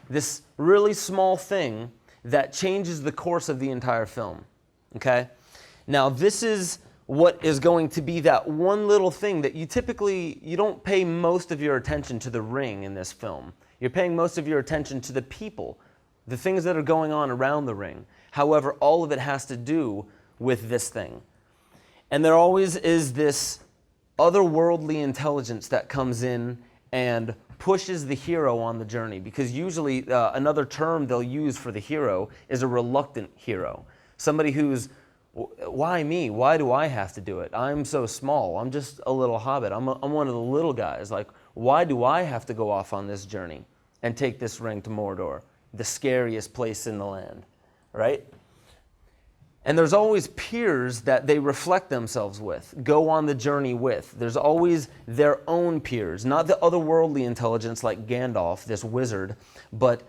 this really small thing that changes the course of the entire film, okay? Now, this is what is going to be that one little thing that you don't pay most of your attention to the ring in this film. You're paying most of your attention to the people the things that are going on around the ring. However, all of it has to do with this thing. And there always is this otherworldly intelligence that comes in and pushes the hero on the journey, because usually another term they'll use for the hero is a reluctant hero. Somebody who's, why me? Why do I have to do it? I'm so small. I'm just a little hobbit. I'm one of the little guys. Like, why do I have to go off on this journey and take this ring to Mordor, the scariest place in the land, right? And there's always peers that they reflect themselves with, go on the journey with. There's always their own peers, not the otherworldly intelligence like Gandalf, this wizard, but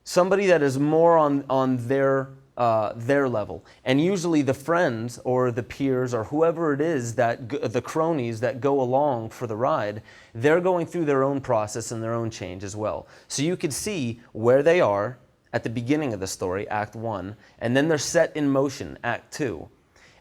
somebody that is more on their level. And usually the friends or the peers or whoever it is, the cronies that go along for the ride, they're going through their own process and their own change as well. So you could see where they are at the beginning of the story, Act 1, and then they're set in motion, Act 2.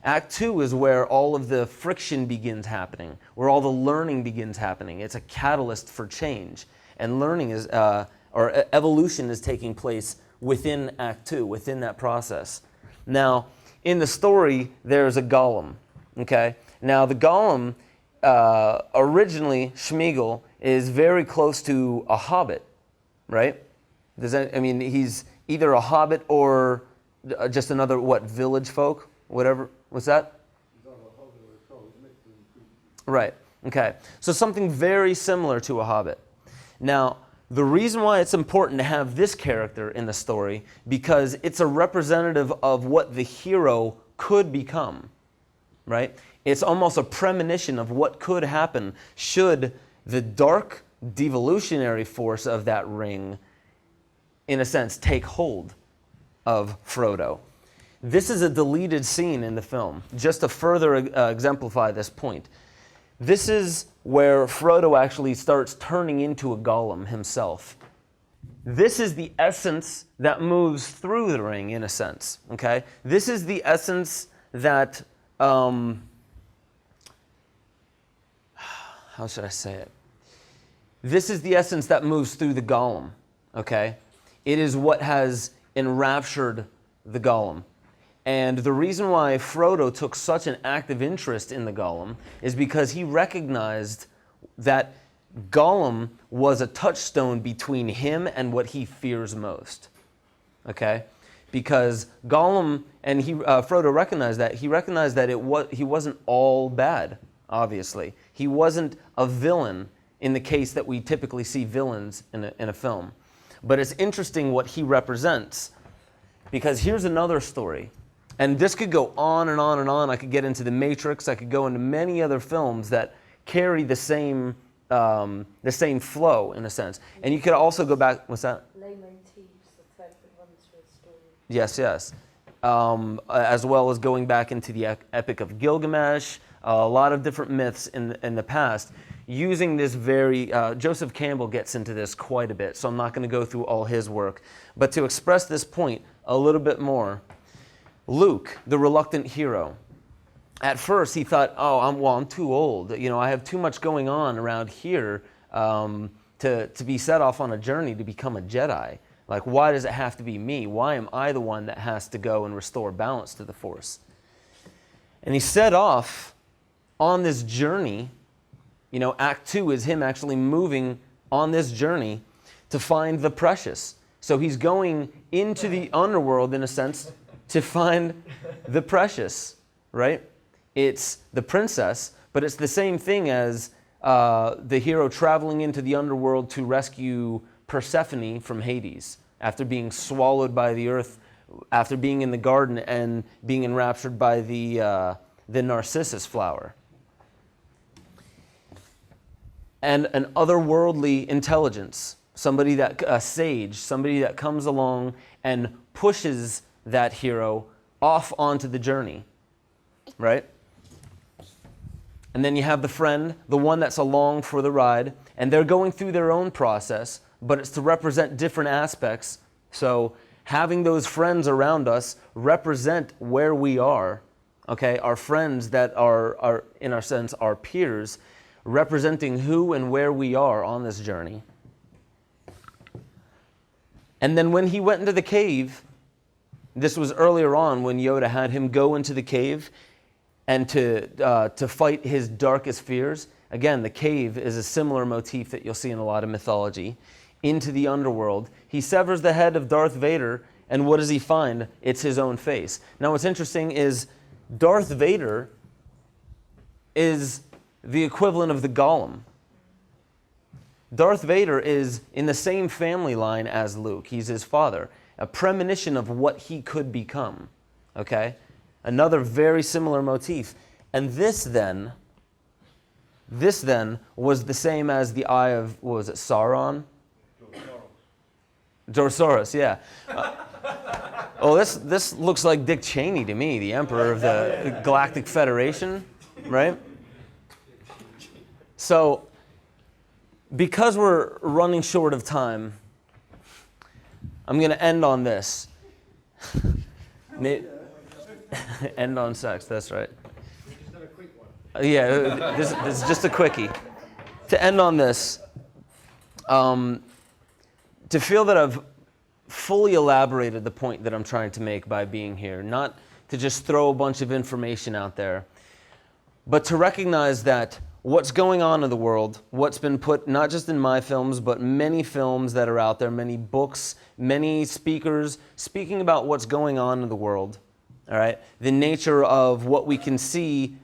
Act 2 is where all of the friction begins happening, where all the learning begins happening. It's a catalyst for change. And learning is, or evolution is taking place within Act 2, within that process. Now, in the story, there's a golem, okay? Now, the golem, originally, Schmeagol, is very close to a hobbit, right? He's either a hobbit or just another, village folk? Whatever. What's that? Right. Okay. So something very similar to a hobbit. Now, the reason why it's important to have this character in the story, because it's a representative of what the hero could become, right? It's almost a premonition of what could happen should the dark devolutionary force of that ring, in a sense, take hold of Frodo. This is a deleted scene in the film, just to further exemplify this point. This is where Frodo actually starts turning into a golem himself. This is the essence that moves through the ring, in a sense, okay? This is the essence that, how should I say it? This is the essence that moves through the golem, okay? It is what has enraptured the golem. And the reason why Frodo took such an active interest in the golem is because he recognized that Gollum was a touchstone between him and what he fears most. Okay? Because Gollum, and Frodo recognized that. He recognized that he wasn't all bad, obviously. He wasn't a villain in the case that we typically see villains in a film. But it's interesting what he represents, because here's another story. And this could go on and on and on. I could get into The Matrix. I could go into many other films that carry the same flow, in a sense. And you could also go back, what's that? Leitmotifs, the thread that runs through a story. Yes, yes. As well as going back into the Epic of Gilgamesh, a lot of different myths in the past, using this very, Joseph Campbell gets into this quite a bit, so I'm not going to go through all his work. But to express this point a little bit more, Luke, the reluctant hero, at first he thought, oh, I'm too old. I have too much going on around here to be set off on a journey to become a Jedi. Like, why does it have to be me? Why am I the one that has to go and restore balance to the Force? And he set off on this journey. Act 2 is him actually moving on this journey to find the precious. So he's going into the underworld, in a sense, to find the precious, right? It's the princess, but it's the same thing as the hero traveling into the underworld to rescue Persephone from Hades after being swallowed by the earth, after being in the garden and being enraptured by the narcissus flower. And an otherworldly intelligence, a sage, somebody that comes along and pushes that hero off onto the journey, right? And then you have the friend, the one that's along for the ride, and they're going through their own process, but it's to represent different aspects. So having those friends around us represent where we are, okay? Our friends that are in our sense, our peers, representing who and where we are on this journey. And then when he went into the cave, this was earlier on when Yoda had him go into the cave and to fight his darkest fears. Again, the cave is a similar motif that you'll see in a lot of mythology. Into the underworld. He severs the head of Darth Vader, and what does he find? It's his own face. Now what's interesting is Darth Vader is the equivalent of the Golem. Darth Vader is in the same family line as Luke. He's his father. A premonition of what he could become. Okay? Another very similar motif. And this then was the same as the eye of, what was it, Sauron? Dorsaurus, yeah. Oh, this looks like Dick Cheney to me, the Emperor of the Galactic Federation, right? So, because we're running short of time, I'm going to end on this. End on sex, that's right. Yeah, this is just a quickie. To end on this, to feel that I've fully elaborated the point that I'm trying to make by being here, not to just throw a bunch of information out there, but to recognize that what's going on in the world, what's been put not just in my films, but many films that are out there, many books, many speakers speaking about what's going on in the world, all right? The nature of what we can see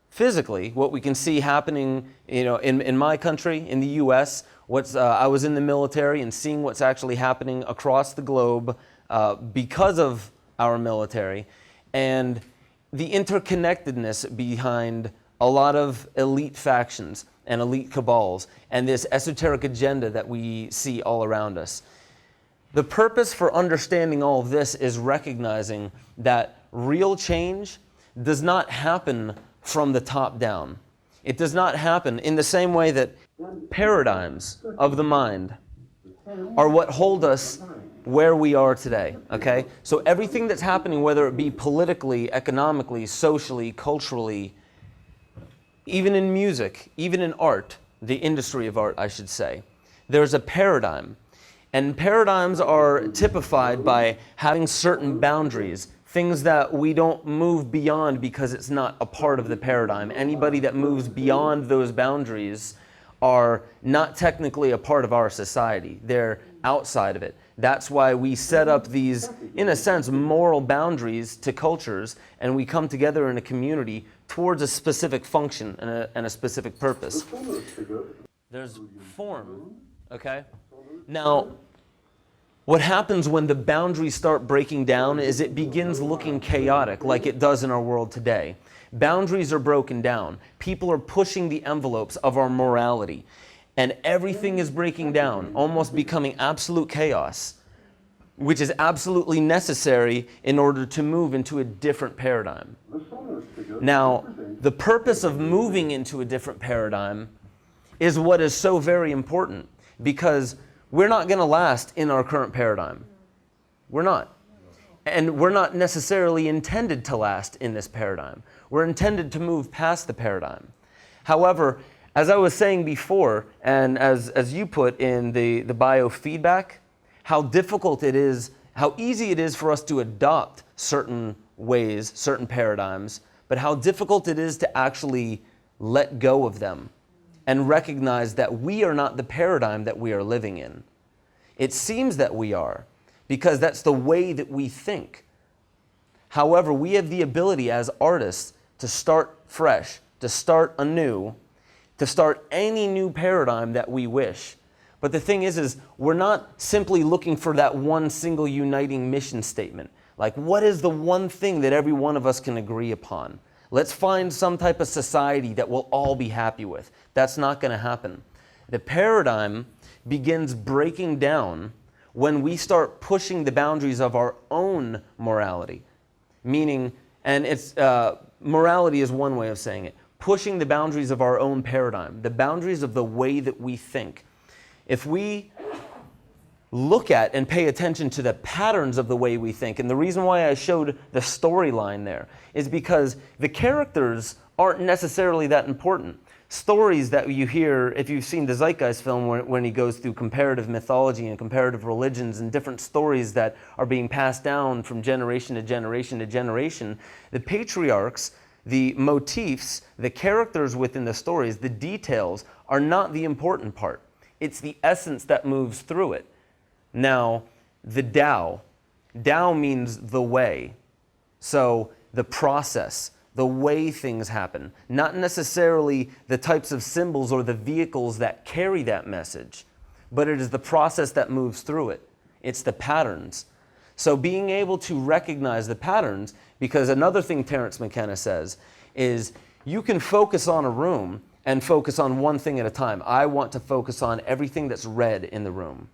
physically, what we can see happening, in my country, in the U.S., I was in the military and seeing what's actually happening across the globe because of our military, and the interconnectedness behind a lot of elite factions and elite cabals and this esoteric agenda that we see all around us. The purpose for understanding all of this is recognizing that real change does not happen from the top down. It does not happen in the same way that paradigms of the mind are what hold us where we are today, okay? So everything that's happening, whether it be politically, economically, socially, culturally, even in music, even in art, the industry of art, I should say, there's a paradigm. And paradigms are typified by having certain boundaries, things that we don't move beyond because it's not a part of the paradigm. Anybody that moves beyond those boundaries are not technically a part of our society. They're outside of it. That's why we set up these, in a sense, moral boundaries to cultures, and we come together in a community towards a specific function and a specific purpose. There's form, okay? Now, what happens when the boundaries start breaking down is it begins looking chaotic like it does in our world today. Boundaries are broken down. People are pushing the envelopes of our morality. And everything is breaking down, almost becoming absolute chaos, which is absolutely necessary in order to move into a different paradigm. Now, the purpose of moving into a different paradigm is what is so very important, because we're not going to last in our current paradigm. We're not. And we're not necessarily intended to last in this paradigm. We're intended to move past the paradigm. However, as I was saying before, and as you put in the biofeedback, how difficult it is, how easy it is for us to adopt certain ways, certain paradigms, but how difficult it is to actually let go of them and recognize that we are not the paradigm that we are living in. It seems that we are, because that's the way that we think. However, we have the ability as artists to start fresh, to start anew, to start any new paradigm that we wish. But the thing is we're not simply looking for that one single uniting mission statement. Like, what is the one thing that every one of us can agree upon? Let's find some type of society that we'll all be happy with. That's not going to happen. The paradigm begins breaking down when we start pushing the boundaries of our own morality. Meaning, and it's morality is one way of saying it, pushing the boundaries of our own paradigm, the boundaries of the way that we think. If we look at and pay attention to the patterns of the way we think, and the reason why I showed the storyline there is because the characters aren't necessarily that important. stories that you hear, if you've seen the Zeitgeist film when he goes through comparative mythology and comparative religions and different stories that are being passed down from generation to generation to generation, the patriarchs, the motifs, the characters within the stories, the details are not the important part. It's the essence that moves through it. Now, the Tao means the way. So the process, the way things happen, not necessarily the types of symbols or the vehicles that carry that message, but it is the process that moves through it. It's the patterns. So being able to recognize the patterns, because another thing Terence McKenna says is you can focus on a room and focus on one thing at a time. I want to focus on everything that's red in the room.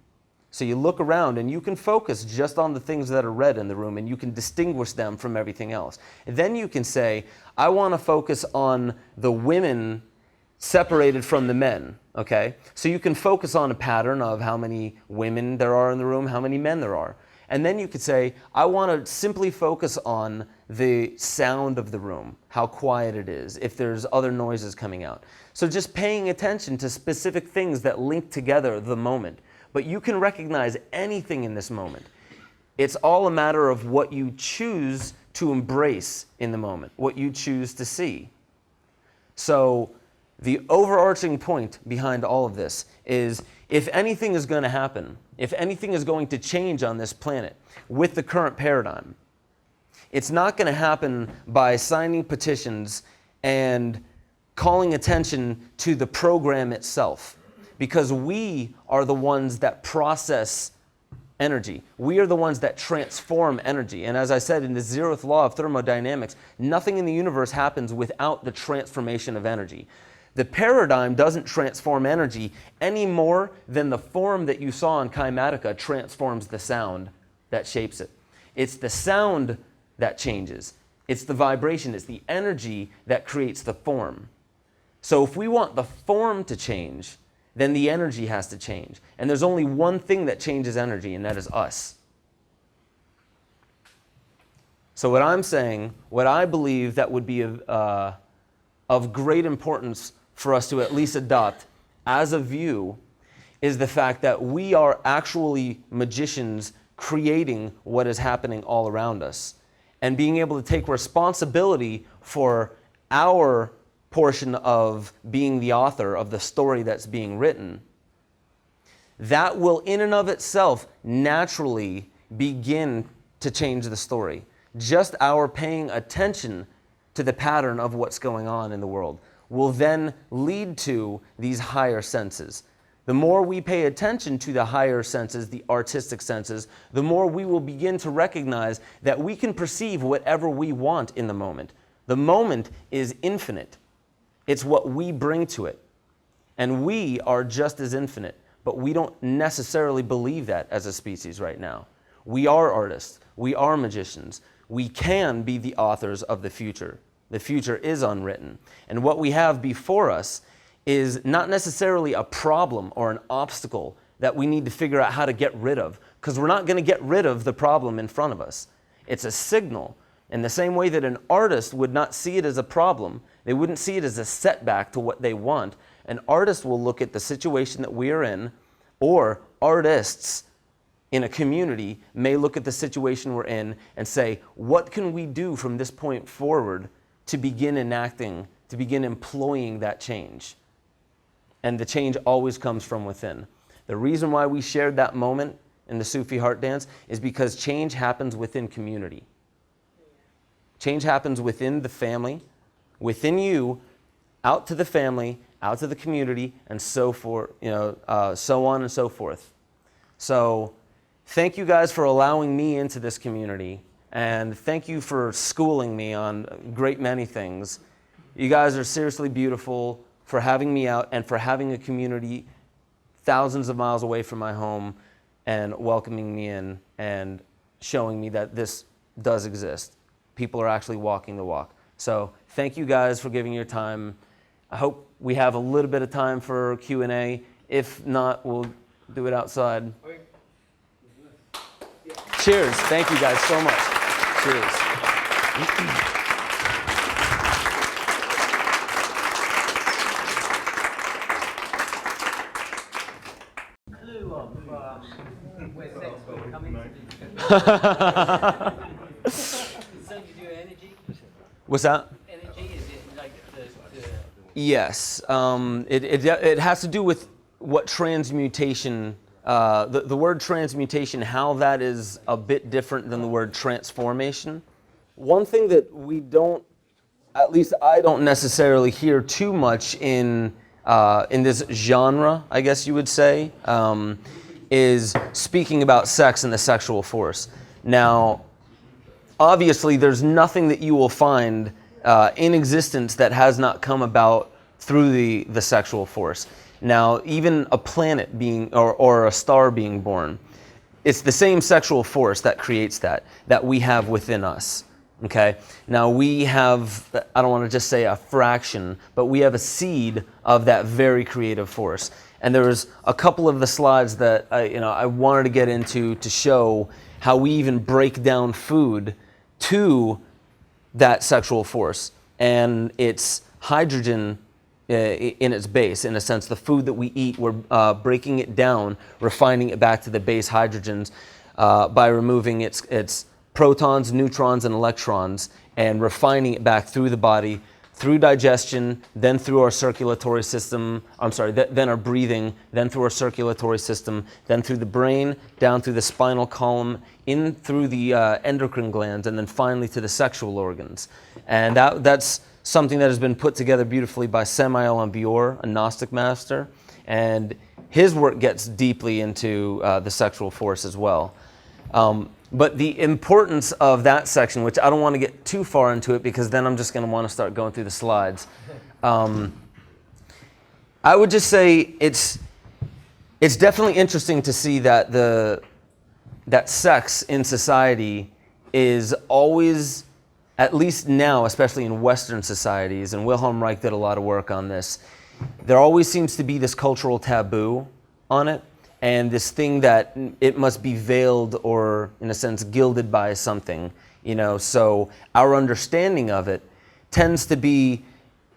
So you look around and you can focus just on the things that are red in the room and you can distinguish them from everything else. And then you can say, I want to focus on the women separated from the men, okay? So you can focus on a pattern of how many women there are in the room, how many men there are. And then you could say, I want to simply focus on the sound of the room, how quiet it is, if there's other noises coming out. So just paying attention to specific things that link together the moment. But you can recognize anything in this moment. It's all a matter of what you choose to embrace in the moment, what you choose to see. So the overarching point behind all of this is if anything is going to happen, if anything is going to change on this planet with the current paradigm, it's not going to happen by signing petitions and calling attention to the program itself. Because we are the ones that process energy. We are the ones that transform energy. And as I said in the zeroth law of thermodynamics, nothing in the universe happens without the transformation of energy. The paradigm doesn't transform energy any more than the form that you saw in Kymatica transforms the sound that shapes it. It's the sound that changes. It's the vibration, it's the energy that creates the form. So if we want the form to change, then the energy has to change. And there's only one thing that changes energy, and that is us. So what I'm saying, what I believe that would be of great importance for us to at least adopt as a view is the fact that we are actually magicians creating what is happening all around us. And being able to take responsibility for our portion of being the author of the story that's being written, that will in and of itself naturally begin to change the story. Just our paying attention to the pattern of what's going on in the world will then lead to these higher senses. The more we pay attention to the higher senses, the artistic senses, the more we will begin to recognize that we can perceive whatever we want in the moment. The moment is infinite. It's what we bring to it. And we are just as infinite, but we don't necessarily believe that as a species right now. We are artists. We are magicians. We can be the authors of the future. The future is unwritten. And what we have before us is not necessarily a problem or an obstacle that we need to figure out how to get rid of, because we're not going to get rid of the problem in front of us. It's a signal. In the same way that an artist would not see it as a problem, they wouldn't see it as a setback to what they want. An artist will look at the situation that we are in, or artists in a community may look at the situation we're in and say, what can we do from this point forward to begin enacting, to begin employing that change? And the change always comes from within. The reason why we shared that moment in the Sufi heart dance is because change happens within community. Change happens within the family, within you, out to the family, out to the community, and so forth, so on and so forth. So thank you guys for allowing me into this community, and thank you for schooling me on a great many things. You guys are seriously beautiful for having me out and for having a community thousands of miles away from my home and welcoming me in and showing me that this does exist. People are actually walking the walk. So thank you guys for giving your time. I hope we have a little bit of time for Q&A. If not, we'll do it outside. Cheers. Thank you guys so much. Cheers. What's that? Energy, is it like the Yes. It has to do with what transmutation, the word transmutation, how that is a bit different than the word transformation. One thing that we don't, at least I don't necessarily hear too much in this genre, I guess you would say, is speaking about sex and the sexual force. Now, obviously, there's nothing that you will find in existence that has not come about through the sexual force. Now, even a planet being, or a star being born, it's the same sexual force that creates that we have within us. Okay? Now, we have, I don't want to just say a fraction, but we have a seed of that very creative force. And there's a couple of the slides that I wanted to get into to show how we even break down food to that sexual force. And it's hydrogen in its base. In a sense, the food that we eat, we're breaking it down, refining it back to the base hydrogens by removing its protons, neutrons, and electrons, and refining it back through the body, through digestion, then through our circulatory system, then our breathing, then through our circulatory system, then through the brain, down through the spinal column, in through the endocrine glands, and then finally to the sexual organs. And that's something that has been put together beautifully by Samael Aun-Weor, a Gnostic master, and his work gets deeply into the sexual force as well. But the importance of that section, which I don't want to get too far into it because then I'm just going to want to start going through the slides. I would just say it's definitely interesting to see that that sex in society is always, at least now, especially in Western societies, and Wilhelm Reich did a lot of work on this, there always seems to be this cultural taboo on it. And this thing that it must be veiled or, in a sense, gilded by something, So our understanding of it tends to be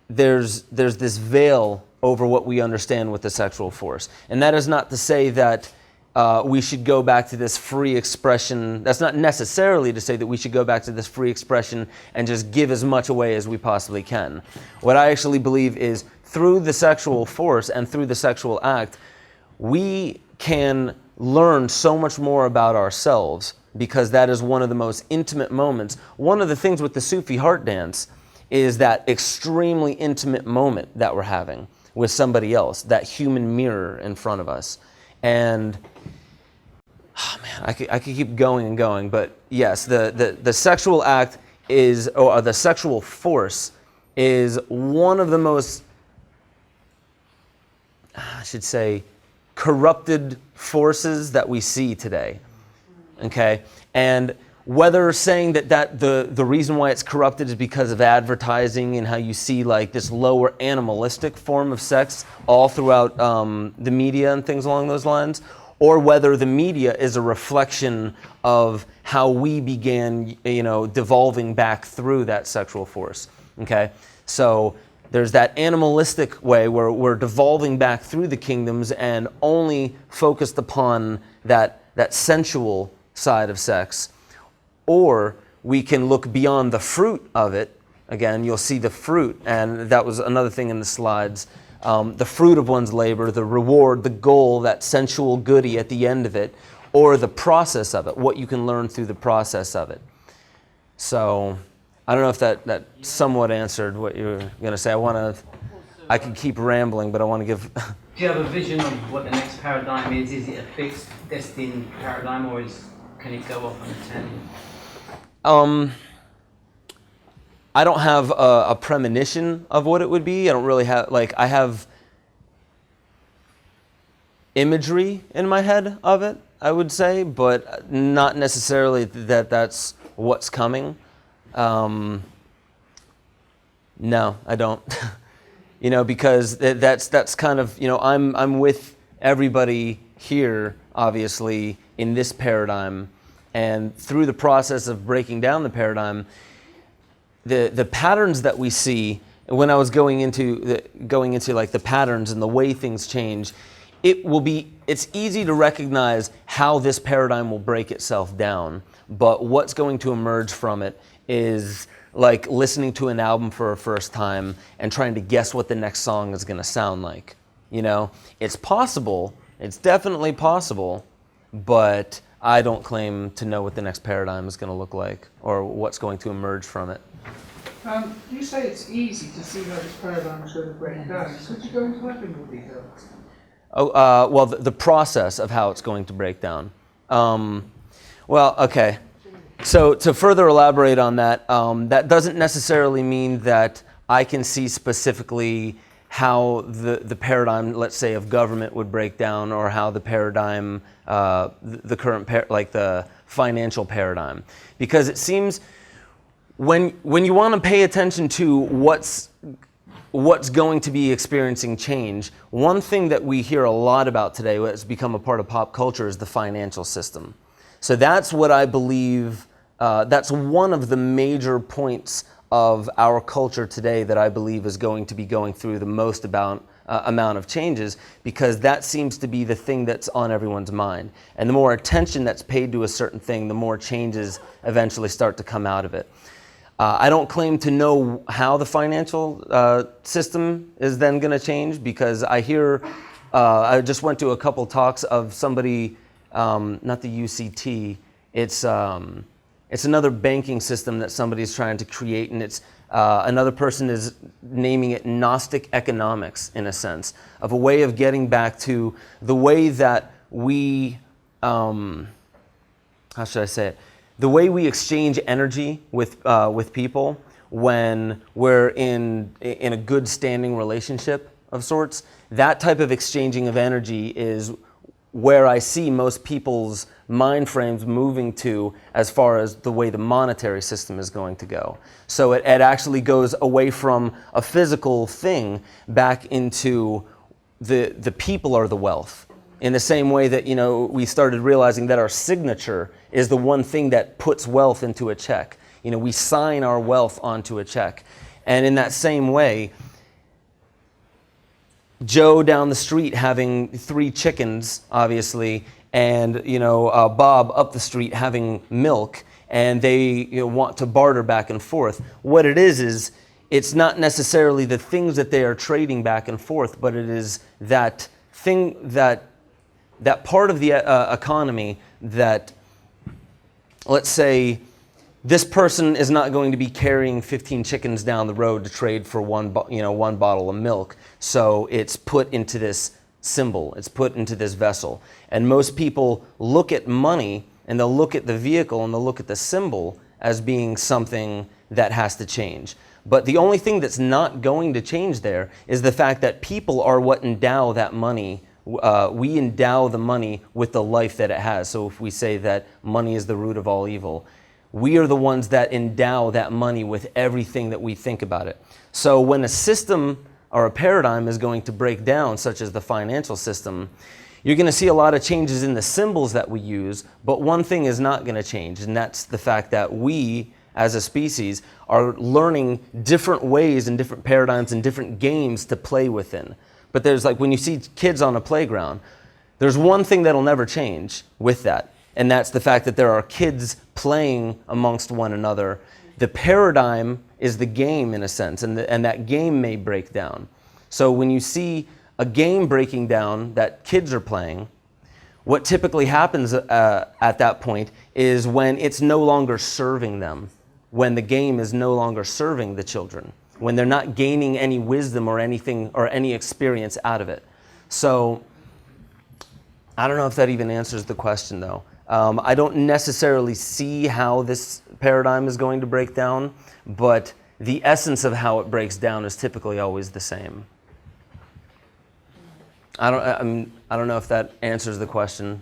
there's this veil over what we understand with the sexual force, and that is not to say that we should go back to this free expression. That's not necessarily to say that we should go back to this free expression and just give as much away as we possibly can. What I actually believe is through the sexual force and through the sexual act, we can learn so much more about ourselves because that is one of the most intimate moments. One of the things with the Sufi heart dance is that extremely intimate moment that we're having with somebody else, that human mirror in front of us. And I could keep going and going, but yes, the sexual act is, or the sexual force is one of the most, I should say, corrupted forces that we see today, okay? And whether saying that the reason why it's corrupted is because of advertising and how you see like this lower animalistic form of sex all throughout the media and things along those lines, or whether the media is a reflection of how we began, devolving back through that sexual force, okay? So there's that animalistic way where we're devolving back through the kingdoms and only focused upon that sensual side of sex. Or we can look beyond the fruit of it. Again, you'll see the fruit, and that was another thing in the slides. The fruit of one's labor, the reward, the goal, that sensual goodie at the end of it, or the process of it, what you can learn through the process of it. So I don't know if that somewhat answered what you were going to say. I could keep rambling, but I want to give... Do you have a vision of what the next paradigm is? Is it a fixed, destined paradigm, or can it go off on a tangent? I don't have a premonition of what it would be. I don't really have, I have imagery in my head of it, I would say, but not necessarily that's what's coming. No, I don't. Because that's kind of, I'm with everybody here, obviously, in this paradigm, and through the process of breaking down the paradigm, the patterns that we see when I was going into like the patterns and the way things change, it's easy to recognize how this paradigm will break itself down, but what's going to emerge from it is like listening to an album for a first time and trying to guess what the next song is going to sound like. You know, it's possible, it's definitely possible, but I don't claim to know what the next paradigm is going to look like or what's going to emerge from it. You say it's easy to see how this paradigm is going to break down. Could you go into that in more detail? Well, the process of how it's going to break down. Well, okay. So to further elaborate on that, that doesn't necessarily mean that I can see specifically how the paradigm, let's say, of government would break down, or how the paradigm, the current, like the financial paradigm. Because it seems when you want to pay attention to what's going to be experiencing change, one thing that we hear a lot about today, that's become a part of pop culture, is the financial system. So that's what I believe, that's one of the major points of our culture today that I believe is going to be going through the most amount of changes, because that seems to be the thing that's on everyone's mind. And the more attention that's paid to a certain thing, the more changes eventually start to come out of it. I don't claim to know how the financial system is then going to change, because I hear, I just went to a couple talks of somebody, not the UCT, it's another banking system that somebody's trying to create, and it's another person is naming it Gnostic economics, in a sense, of a way of getting back to the way that we, how should I say it? The way we exchange energy with people when we're in a good standing relationship of sorts. That type of exchanging of energy is where I see most people's mind frames moving to, as far as the way the monetary system is going to go. So it actually goes away from a physical thing back into the people are the wealth. In the same way that, you know, we started realizing that our signature is the one thing that puts wealth into a check. You know, we sign our wealth onto a check. And in that same way, Joe down the street having 3 chickens, obviously, and, you know, Bob up the street having milk, and they, you know, want to barter back and forth. What it is it's not necessarily the things that they are trading back and forth, but it is that thing, that part of the economy that, let's say, this person is not going to be carrying 15 chickens down the road to trade for one bottle of milk. So it's put into this symbol, it's put into this vessel. And most people look at money, and they'll look at the vehicle, and they'll look at the symbol as being something that has to change. But the only thing that's not going to change there is the fact that people are what endow that money. We endow the money with the life that it has. So if we say that money is the root of all evil, we are the ones that endow that money with everything that we think about it. So when a system or a paradigm is going to break down, such as the financial system, you're going to see a lot of changes in the symbols that we use, but one thing is not going to change, and that's the fact that we, as a species, are learning different ways and different paradigms and different games to play within. But there's, like, when you see kids on a playground, there's one thing that'll never change with that, and that's the fact that there are kids playing amongst one another. The paradigm is the game, in a sense, and that game may break down. So when you see a game breaking down that kids are playing, what typically happens at that point is when it's no longer serving them, when the game is no longer serving the children, when they're not gaining any wisdom or anything or any experience out of it. So I don't know if that even answers the question, though. I don't necessarily see how this paradigm is going to break down, but the essence of how it breaks down is typically always the same. I don't know if that answers the question.